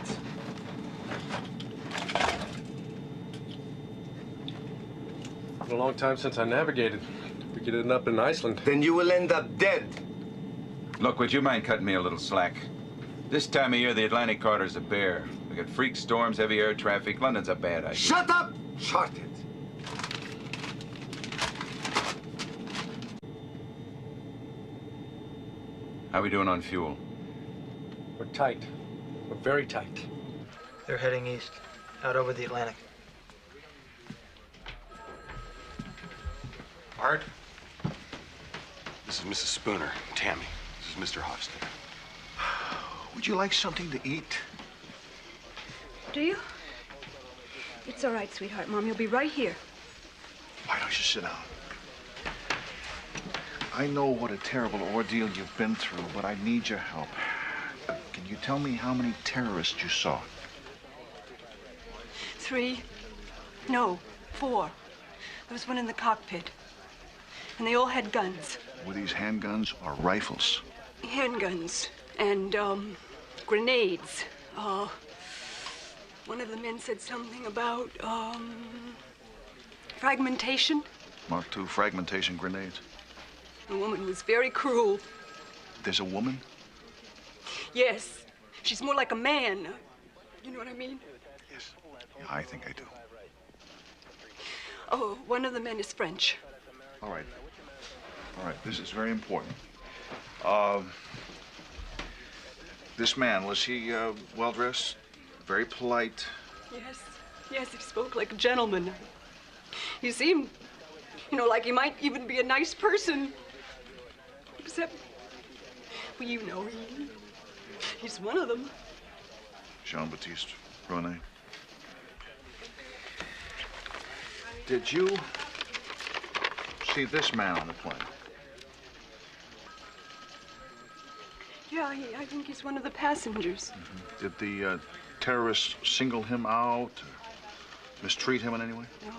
It's been a long time since I navigated. We could end up in Iceland. Then you will end up dead. Look, would you mind cutting me a little slack? This time of year, the Atlantic corridor's a bear. We got freak storms, heavy air traffic. London's a bad idea. Shut up! Chart it. How we doing on fuel? We're tight. We're very tight. They're heading east, out over the Atlantic. Art? This is Mrs. Spooner. Tammy. This is Mr. Hofstad. Would you like something to eat? Do you? It's all right, sweetheart. Mom, you'll be right here. Why don't you sit down? I know what a terrible ordeal you've been through, but I need your help. Can you tell me how many terrorists you saw? 3. No, 4. There was one in the cockpit. And they all had guns. Were these handguns or rifles? Handguns and, grenades. One of the men said something about, fragmentation. Mark II fragmentation grenades. The woman was very cruel. There's a woman? Yes. She's more like a man. You know what I mean? Yes. Yeah, I think I do. Oh, one of the men is French. All right. All right, this is very important. This man, was he well-dressed? very polite. Yes, yes, he spoke like a gentleman. He seemed, you know, like he might even be a nice person. Except, well, you know, he's one of them. Jean-Baptiste René. Did you see this man on the plane? Yeah, I think he's one of the passengers. Did the terrorists single him out, or mistreat him in any way? No.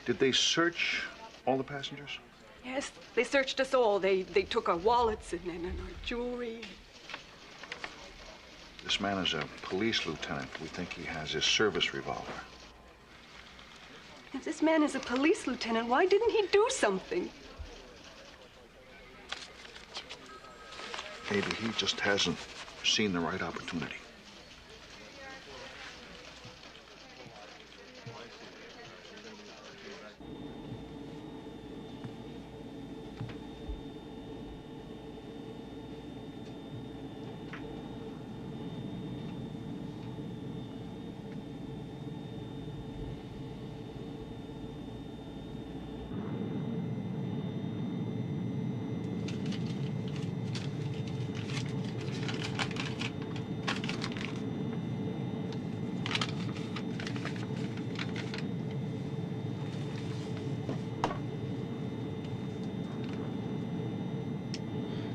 Did they search all the passengers? Yes, they searched us all. They took our wallets and our jewelry. This man is a police lieutenant. We think he has his service revolver. If this man is a police lieutenant, why didn't he do something? Maybe he just hasn't seen the right opportunity.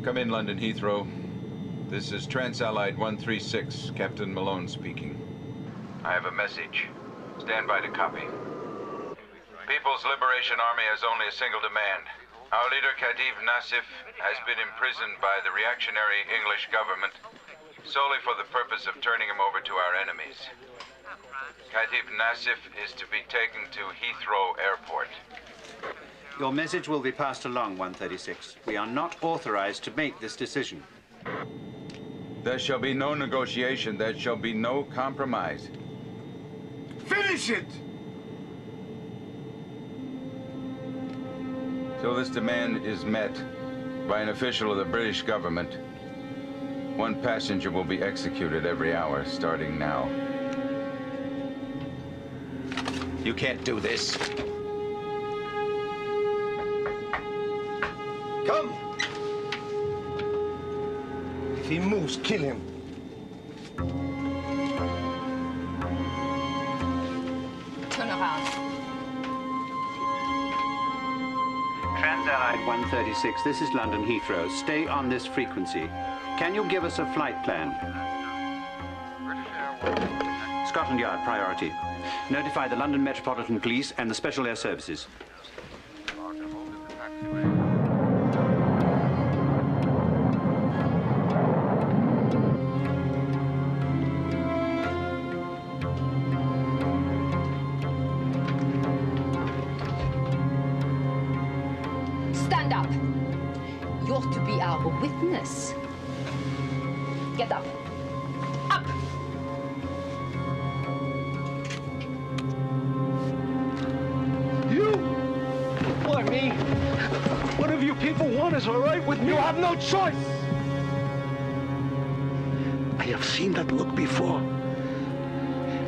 Come in, London Heathrow. This is Trans-Allied 136, Captain Malone speaking. I have a message. Stand by to copy. People's Liberation Army has only a single demand. Our leader, Khatif Nassif, has been imprisoned by the reactionary English government solely for the purpose of turning him over to our enemies. Khatif Nassif is to be taken to Heathrow Airport. Your message will be passed along, 136. We are not authorized to make this decision. There shall be no negotiation. There shall be no compromise. Finish it! Till this demand is met by an official of the British government, one passenger will be executed every hour, starting now. You can't do this. Come! If he moves, kill him. Turn around. Trans-Allied 136, this is London Heathrow. Stay on this frequency. Can you give us a flight plan? Scotland Yard, priority. Notify the London Metropolitan Police and the Special Air Services. Stand up. You're to be our witness. Get up. Up! You? Why me? Whatever you people want is all right with me. You have no choice. I have seen that look before.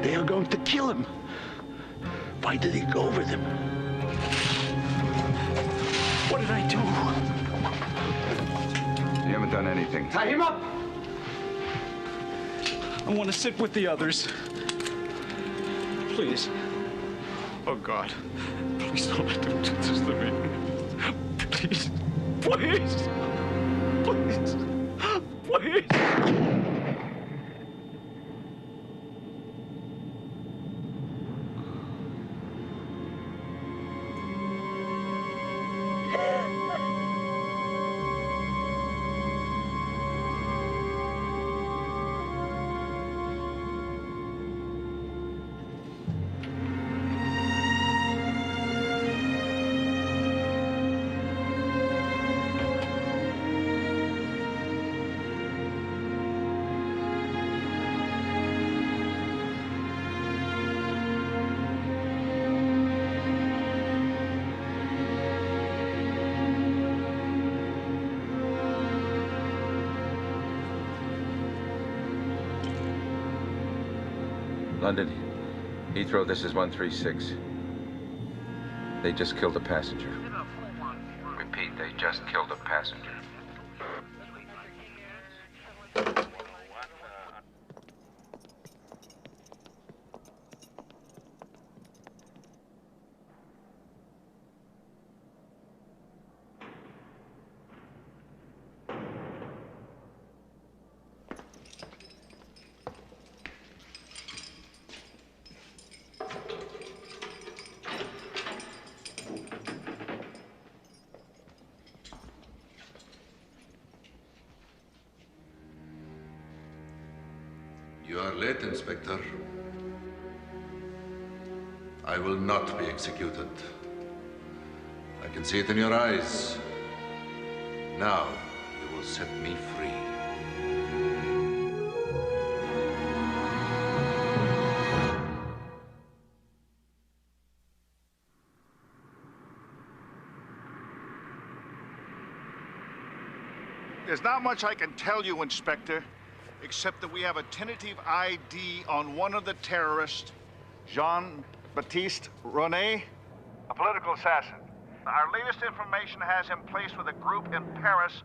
They are going to kill him. Why did he go over them? What did I do? You haven't done anything. Tie him up! I want to sit with the others. Please. Oh, God. Please don't let them do this to me. Please. Please. Please. Please. London, Heathrow, this is 136. They just killed a passenger. Repeat, they just killed a passenger. You are late, Inspector. I will not be executed. I can see it in your eyes. Now, you will set me free. There's not much I can tell you, Inspector, except that we have a tentative ID on one of the terrorists, Jean-Baptiste René, a political assassin. Our latest information has him placed with a group in Paris,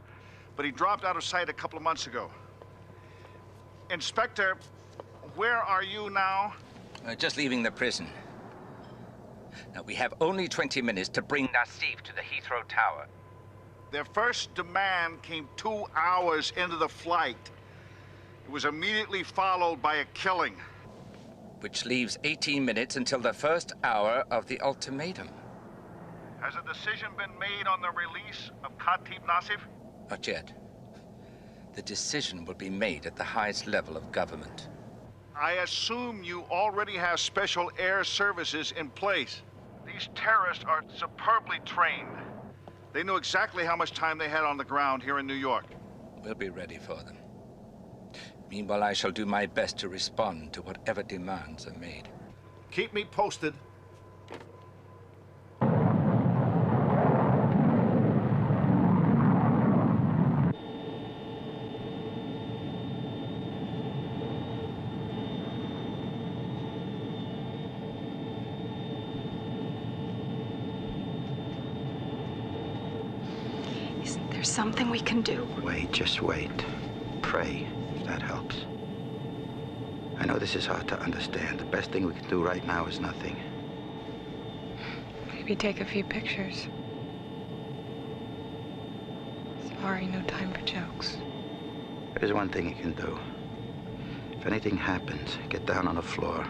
but he dropped out of sight a couple of months ago. Inspector, where are you now? Just leaving the prison. Now, we have only 20 minutes to bring Nassif to the Heathrow Tower. Their first demand came 2 hours into the flight. It was immediately followed by a killing. Which leaves 18 minutes until the first hour of the ultimatum. Has a decision been made on the release of Khatib Nassif? Not yet. The decision will be made at the highest level of government. I assume you already have special air services in place. These terrorists are superbly trained. They knew exactly how much time they had on the ground here in New York. We'll be ready for them. Meanwhile, I shall do my best to respond to whatever demands are made. Keep me posted. Isn't there something we can do? Wait, just wait. Pray, if that helps. I know this is hard to understand. The best thing we can do right now is nothing. Maybe take a few pictures. Sorry, no time for jokes. There's one thing you can do. If anything happens, get down on the floor.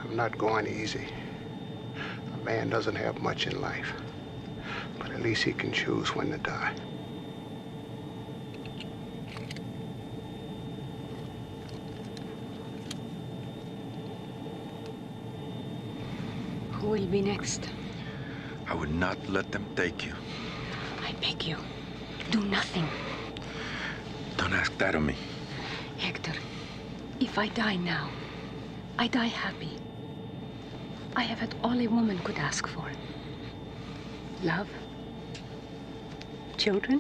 I'm not going easy. A man doesn't have much in life, but at least he can choose when to die. Who will be next? I would not let them take you. I beg you, do nothing. Don't ask that of me. Hector, if I die now, I die happy. I have had all a woman could ask for. Love. Children.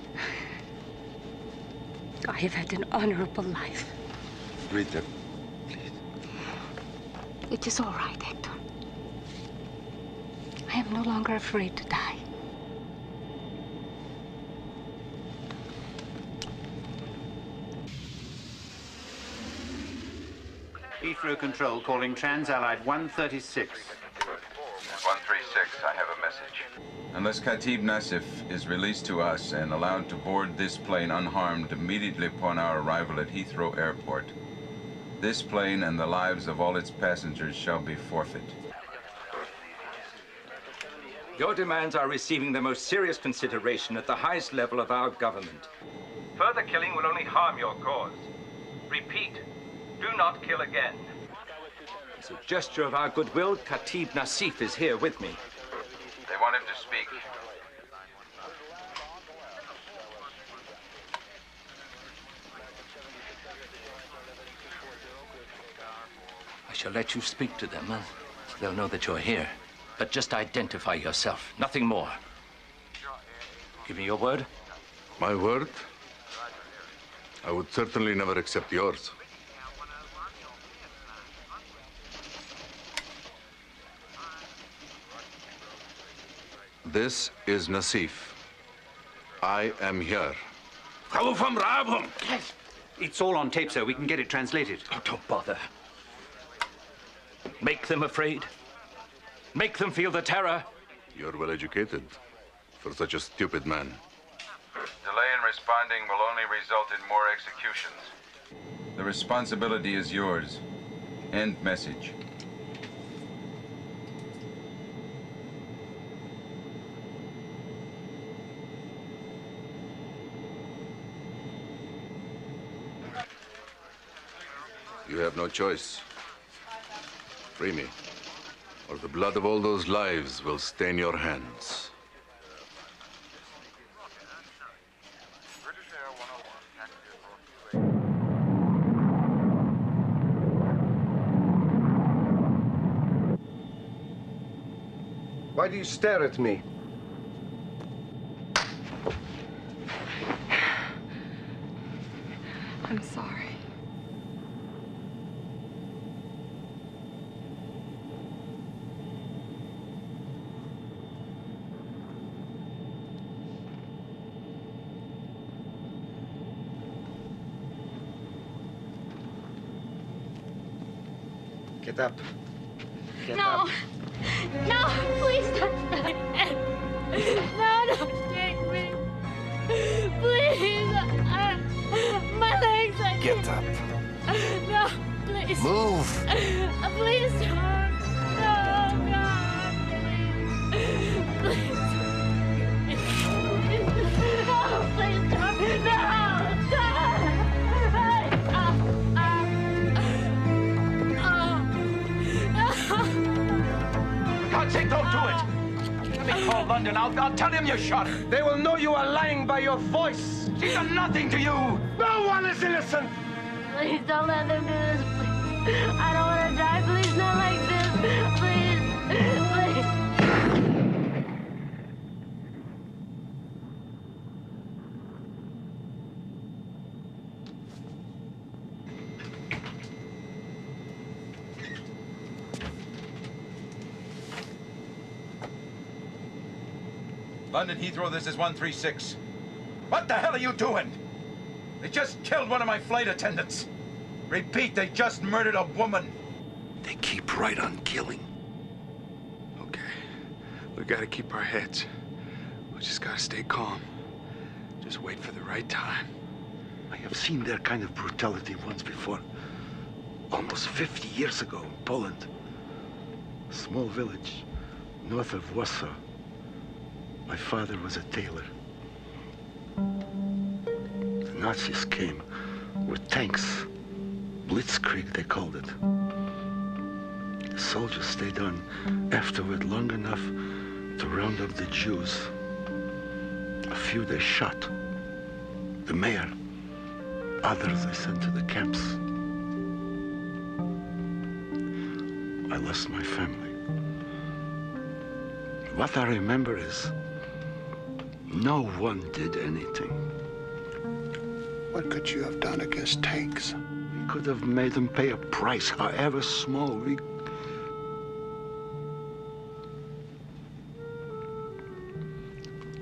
I have had an honorable life. Rita, It is all right, Hector. I am no longer afraid to die. Heathrow Control calling Trans-Allied 136. 136, I have a message. Unless Khatib Nassif is released to us and allowed to board this plane unharmed immediately upon our arrival at Heathrow Airport, this plane and the lives of all its passengers shall be forfeit. Your demands are receiving the most serious consideration at the highest level of our government. Further killing will only harm your cause. Repeat, do not kill again. As a gesture of our goodwill, Khatib Nassif is here with me. They want him to speak. shall let you speak to them. They'll know that you're here. But just identify yourself, nothing more. Give me your word. My word? I would certainly never accept yours. This is Nassif. I am here. It's all on tape, sir. We can get it translated. Oh, don't bother. Make them afraid. Make them feel the terror. You're well educated for such a stupid man. Delay in responding will only result in more executions. The responsibility is yours. End message. You have no choice. Free me, or the blood of all those lives will stain your hands. Why do you stare at me? I'm sorry. Get up. Get No. up. No, please don't. No, don't take me. Please. My legs are... Get up. No, please. Move. Please don't. No, God, please. Please. No, please don't. No, God. God's sake, don't do it! Let me call London. I'll tell him you shot her. They will know you are lying by your voice. She's done nothing to you. No one is innocent. Please don't let them do this, please. I don't want to die. Please, not like this. Please. Please. London Heathrow, this is 136. What the hell are you doing? They just killed one of my flight attendants. Repeat, they just murdered a woman. They keep right on killing. Okay, we gotta keep our heads. We just gotta stay calm. Just wait for the right time. I have seen their kind of brutality once before. Almost 50 years ago in Poland. A small village north of Warsaw. My father was a tailor. The Nazis came with tanks. Blitzkrieg, they called it. The soldiers stayed on afterward long enough to round up the Jews. A few they shot. The mayor. Others they sent to the camps. I lost my family. What I remember is no one did anything. What could you have done against tanks? We could have made them pay a price, however small.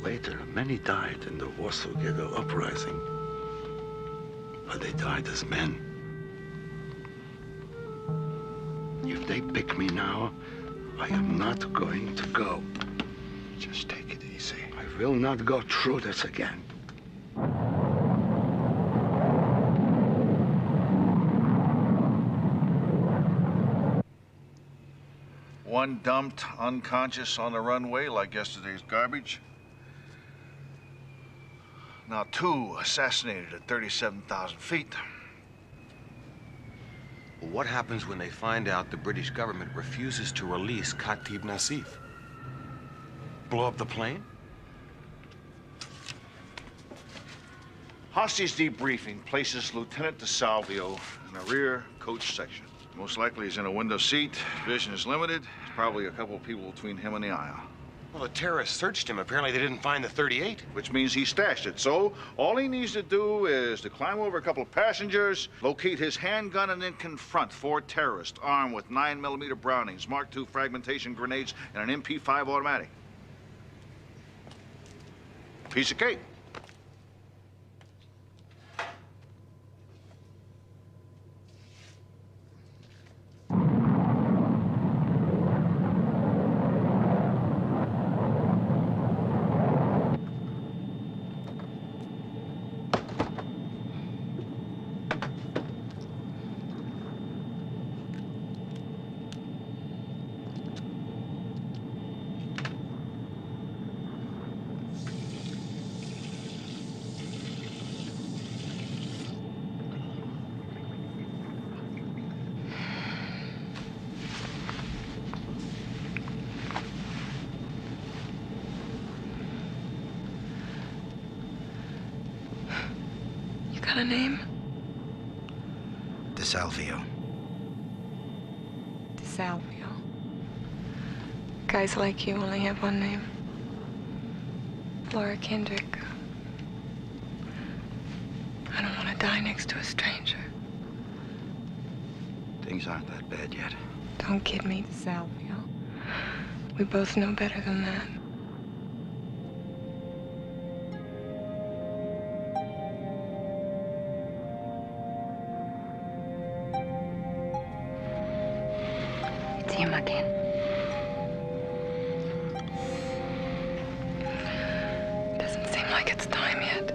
Later, many died in the Warsaw Ghetto uprising. But they died as men. If they pick me now, I am not going to go. Just take it easy. I will not go through this again. One dumped unconscious on the runway like yesterday's garbage. Now two assassinated at 37,000 feet. What happens when they find out the British government refuses to release Khatib Nassif? Blow up the plane? Hostage debriefing places Lieutenant DeSalvio in the rear coach section. Most likely he's in a window seat. Vision is limited. There's probably a couple of people between him and the aisle. Well, the terrorists searched him. Apparently they didn't find the .38. Which means he stashed it. So all he needs to do is to climb over a couple of passengers, locate his handgun, and then confront 4 terrorists armed with 9mm Brownings, Mark II fragmentation grenades, and an MP5 automatic. Piece of cake. Got a name? DeSalvio. DeSalvio. Guys like you only have one name. Laura Kendrick. I don't want to die next to a stranger. Things aren't that bad yet. Don't kid me, DeSalvio. We both know better than that. It's him again. Doesn't seem like it's time yet.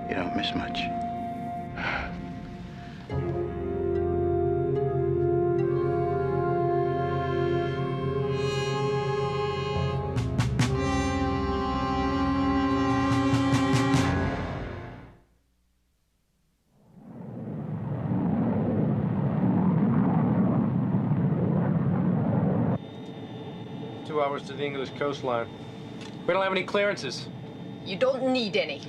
You don't miss much. Hours to the English coastline. We don't have any clearances. You don't need any.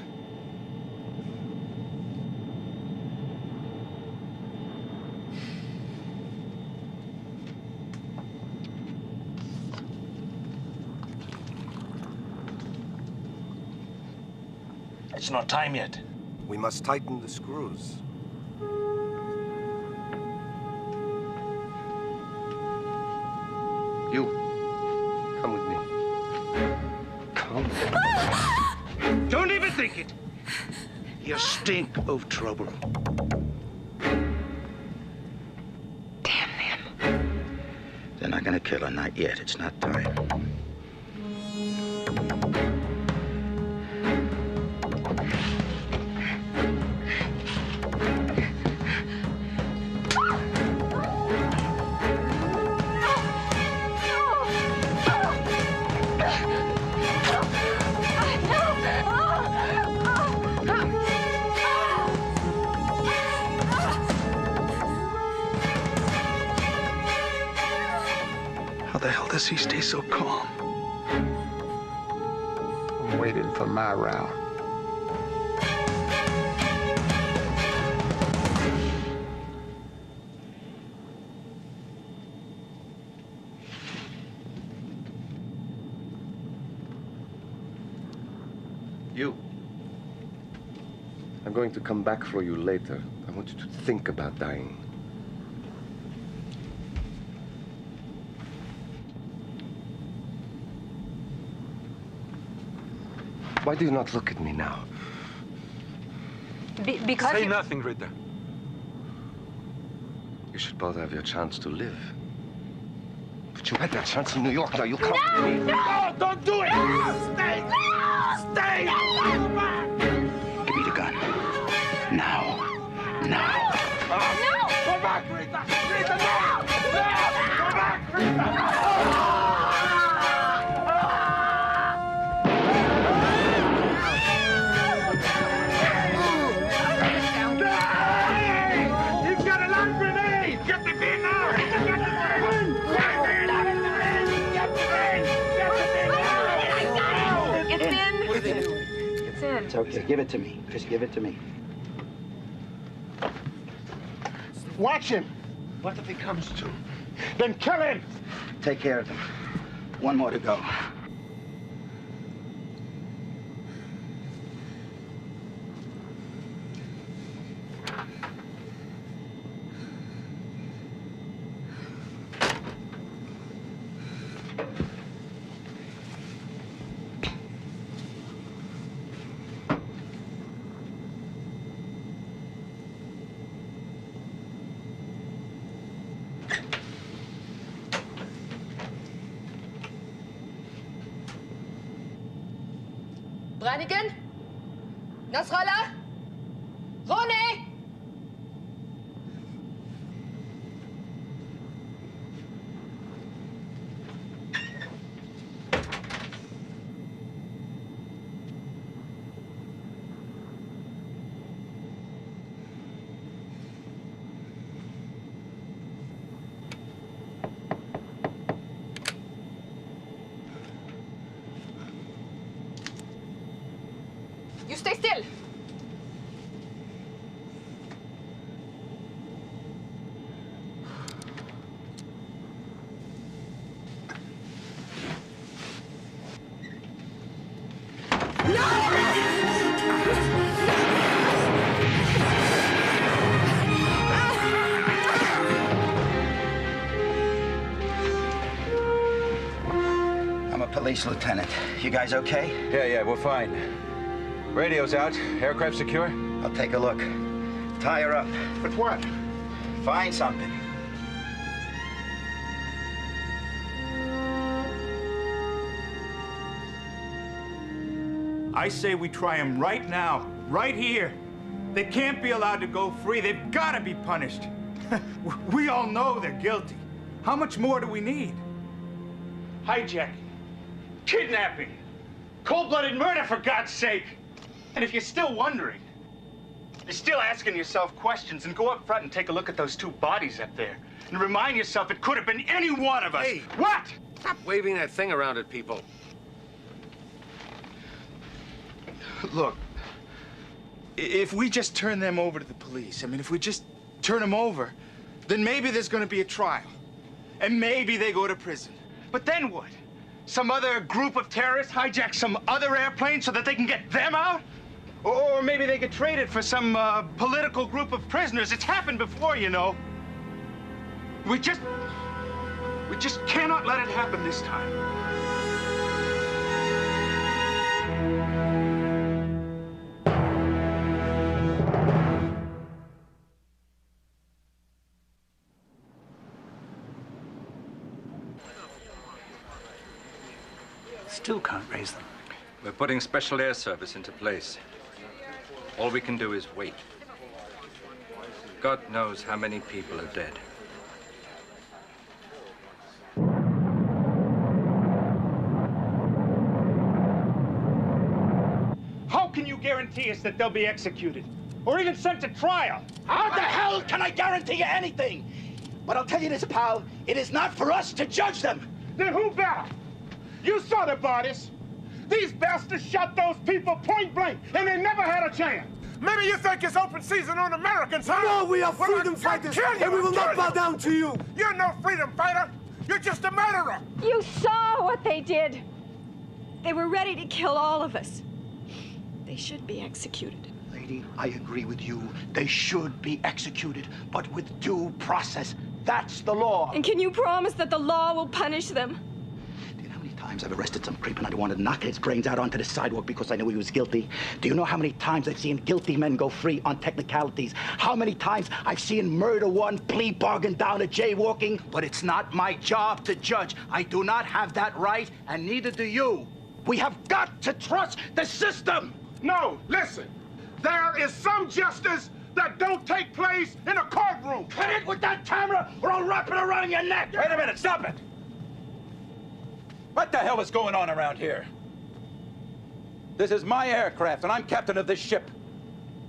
It's not time yet. We must tighten the screws. You. Come with me. Come. Don't even think it. You stink of trouble. Damn them. They're not gonna kill her, not yet. It's not time. How the hell does he stay so calm? I'm waiting for my round. You. I'm going to come back for you later. I want you to think about dying. Why do you not look at me now? Because Say nothing, Rita. You should both have your chance to live. But you had that chance in New York. Now you come with me. No, don't do it! No! Stay! No! Stay! No! Give me the gun. Now. Now. No! Go back, Rita! Rita, no! No! Go back, Rita! He's got a long grenade! Get the bin now! Get the bin! Get the bin! Get the bin! It's in. It's in. It's in. It's okay. Give it to me. Just give it to me. Watch him. What if he comes to? Then kill him. Take care of them. One more to go. Brannigan? Nasrallah? Ronnie? You stay still. I'm a police lieutenant. You guys okay? Yeah, we're fine. Radio's out. Aircraft secure? I'll take a look. Tie her up. But what? Find something. I say we try them right now, right here. They can't be allowed to go free. They've got to be punished. We all know they're guilty. How much more do we need? Hijacking, kidnapping, cold-blooded murder, for God's sake. And if you're still wondering, you're still asking yourself questions, and go up front and take a look at those two bodies up there. And remind yourself it could have been any one of us. Hey! What? Stop waving that thing around at people. Look, if we just turn them over to the police, I mean, if we just turn them over, then maybe there's going to be a trial. And maybe they go to prison. But then what? Some other group of terrorists hijack some other airplane so that they can get them out? Or maybe they get traded for some political group of prisoners. It's happened before, you know. We just cannot let it happen this time. Still can't raise them. We're putting special air service into place. All we can do is wait. God knows how many people are dead. How can you guarantee us that they'll be executed? Or even sent to trial? How the hell can I guarantee you anything? But I'll tell you this, pal. It is not for us to judge them. Then who better? You saw the bodies. These bastards shot those people point blank, and they never had a chance. Maybe you think it's open season on Americans, huh? No, we are freedom fighters, and we will not bow down to you. You're no freedom fighter. You're just a murderer. You saw what they did. They were ready to kill all of us. They should be executed. Lady, I agree with you. They should be executed, but with due process. That's the law. And can you promise that the law will punish them? Times I've arrested some creep and I wanted to knock his brains out onto the sidewalk because I knew he was guilty. Do you know how many times I've seen guilty men go free on technicalities? How many times I've seen murder one plea bargain down to jaywalking? But it's not my job to judge. I do not have that right, and neither do you. We have got to trust the system. No, listen. There is some justice that don't take place in a courtroom. Hit it with that camera or I'll wrap it around your neck. Wait a minute, stop it! What the hell is going on around here? This is my aircraft, and I'm captain of this ship.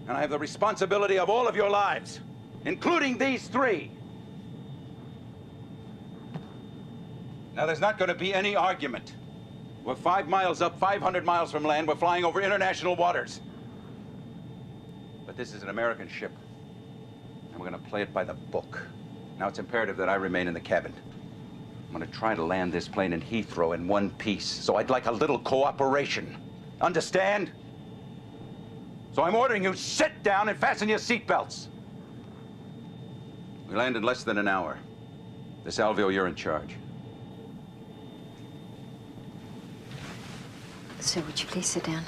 And I have the responsibility of all of your lives, including these three. Now, there's not going to be any argument. We're 5 miles up, 500 miles from land. We're flying over international waters. But this is an American ship. And we're going to play it by the book. Now, it's imperative that I remain in the cabin. I'm going to try to land this plane in Heathrow in one piece, so I'd like a little cooperation. Understand? So I'm ordering you, sit down and fasten your seatbelts. We land in less than an hour. DeSalvio, you're in charge. Sir, would you please sit down?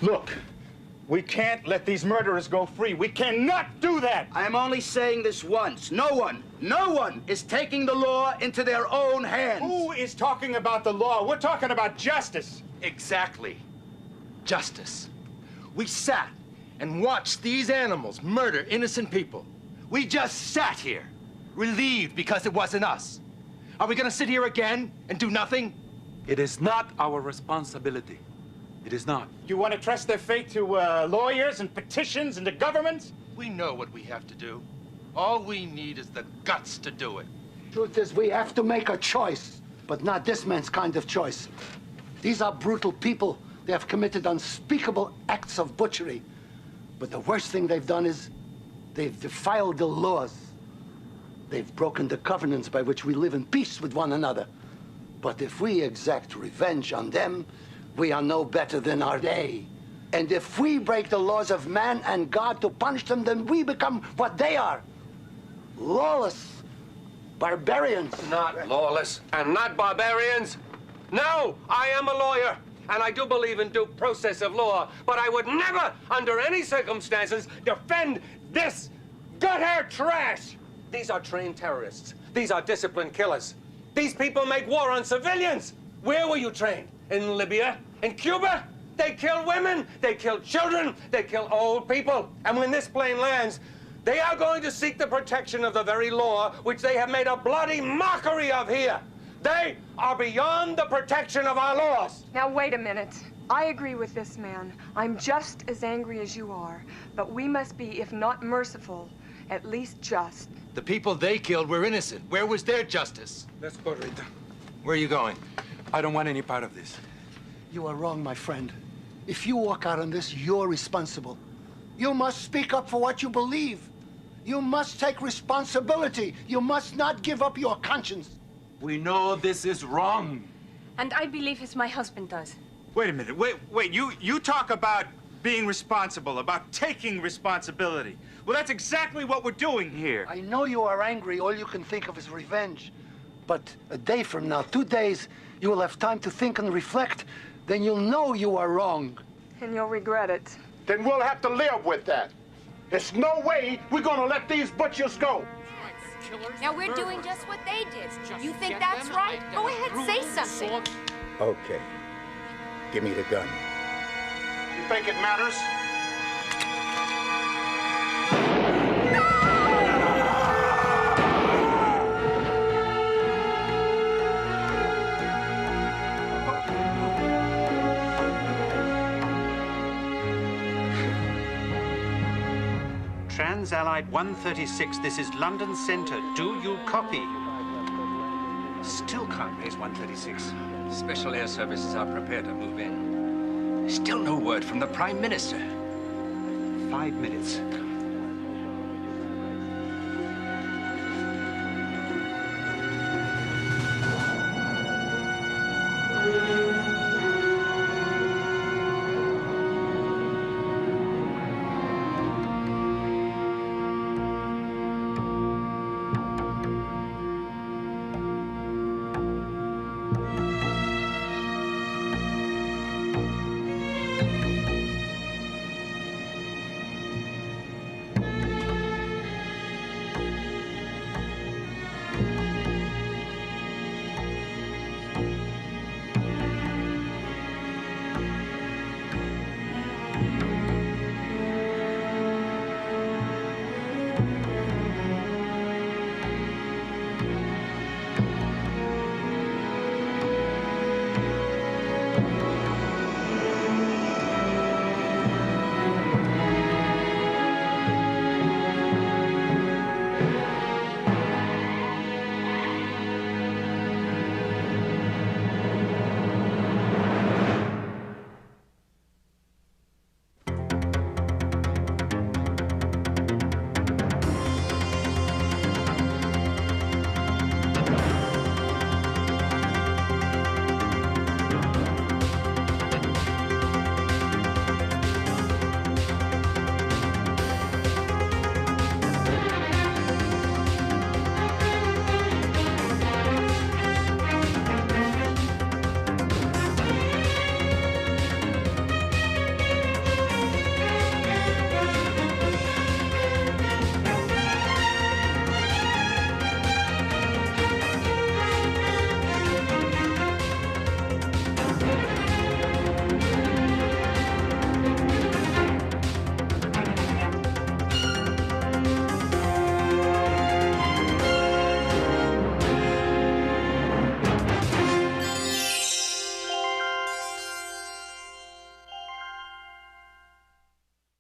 Look, we can't let these murderers go free. We cannot do that. I am only saying this once. No one is taking the law into their own hands. Who is talking about the law? We're talking about justice. Exactly. Justice. We sat and watched these animals murder innocent people. We just sat here, relieved because it wasn't us. Are we gonna sit here again and do nothing? It is not our responsibility. It is not. You want to trust their fate to lawyers and petitions and the government? We know what we have to do. All we need is the guts to do it. Truth is, we have to make a choice, but not this man's kind of choice. These are brutal people. They have committed unspeakable acts of butchery. But the worst thing they've done is they've defiled the laws. They've broken the covenants by which we live in peace with one another. But if we exact revenge on them, we are no better than our day. And if we break the laws of man and God to punish them, then we become what they are. Lawless barbarians. Not lawless and not barbarians. No, I am a lawyer, and I do believe in due process of law, but I would never, under any circumstances, defend this gut-hair trash. These are trained terrorists. These are disciplined killers. These people make war on civilians. Where were you trained? In Libya? In Cuba? They kill women, they kill children, they kill old people. And when this plane lands, they are going to seek the protection of the very law which they have made a bloody mockery of here. They are beyond the protection of our laws. Now, wait a minute. I agree with this man. I'm just as angry as you are. But we must be, if not merciful, at least just. The people they killed were innocent. Where was their justice? Let's go, Rita. Where are you going? I don't want any part of this. You are wrong, my friend. If you walk out on this, you're responsible. You must speak up for what you believe. You must take responsibility. You must not give up your conscience. We know this is wrong. And I believe as my husband does. Wait a minute. Wait. You talk about being responsible, about taking responsibility. Well, that's exactly what we're doing here. I know you are angry. All you can think of is revenge. But a day from now, 2 days, you will have time to think and reflect. Then you'll know you are wrong. And you'll regret it. Then we'll have to live with that. There's no way we're gonna let these butchers go. Now we're doing just what they did. You think that's right? Go ahead, say something. Okay. Give me the gun. You think it matters? Trans-Allied 136, this is London Centre. Do you copy? Still can't raise 136. Special air services are prepared to move in. Still no word from the Prime Minister. 5 minutes.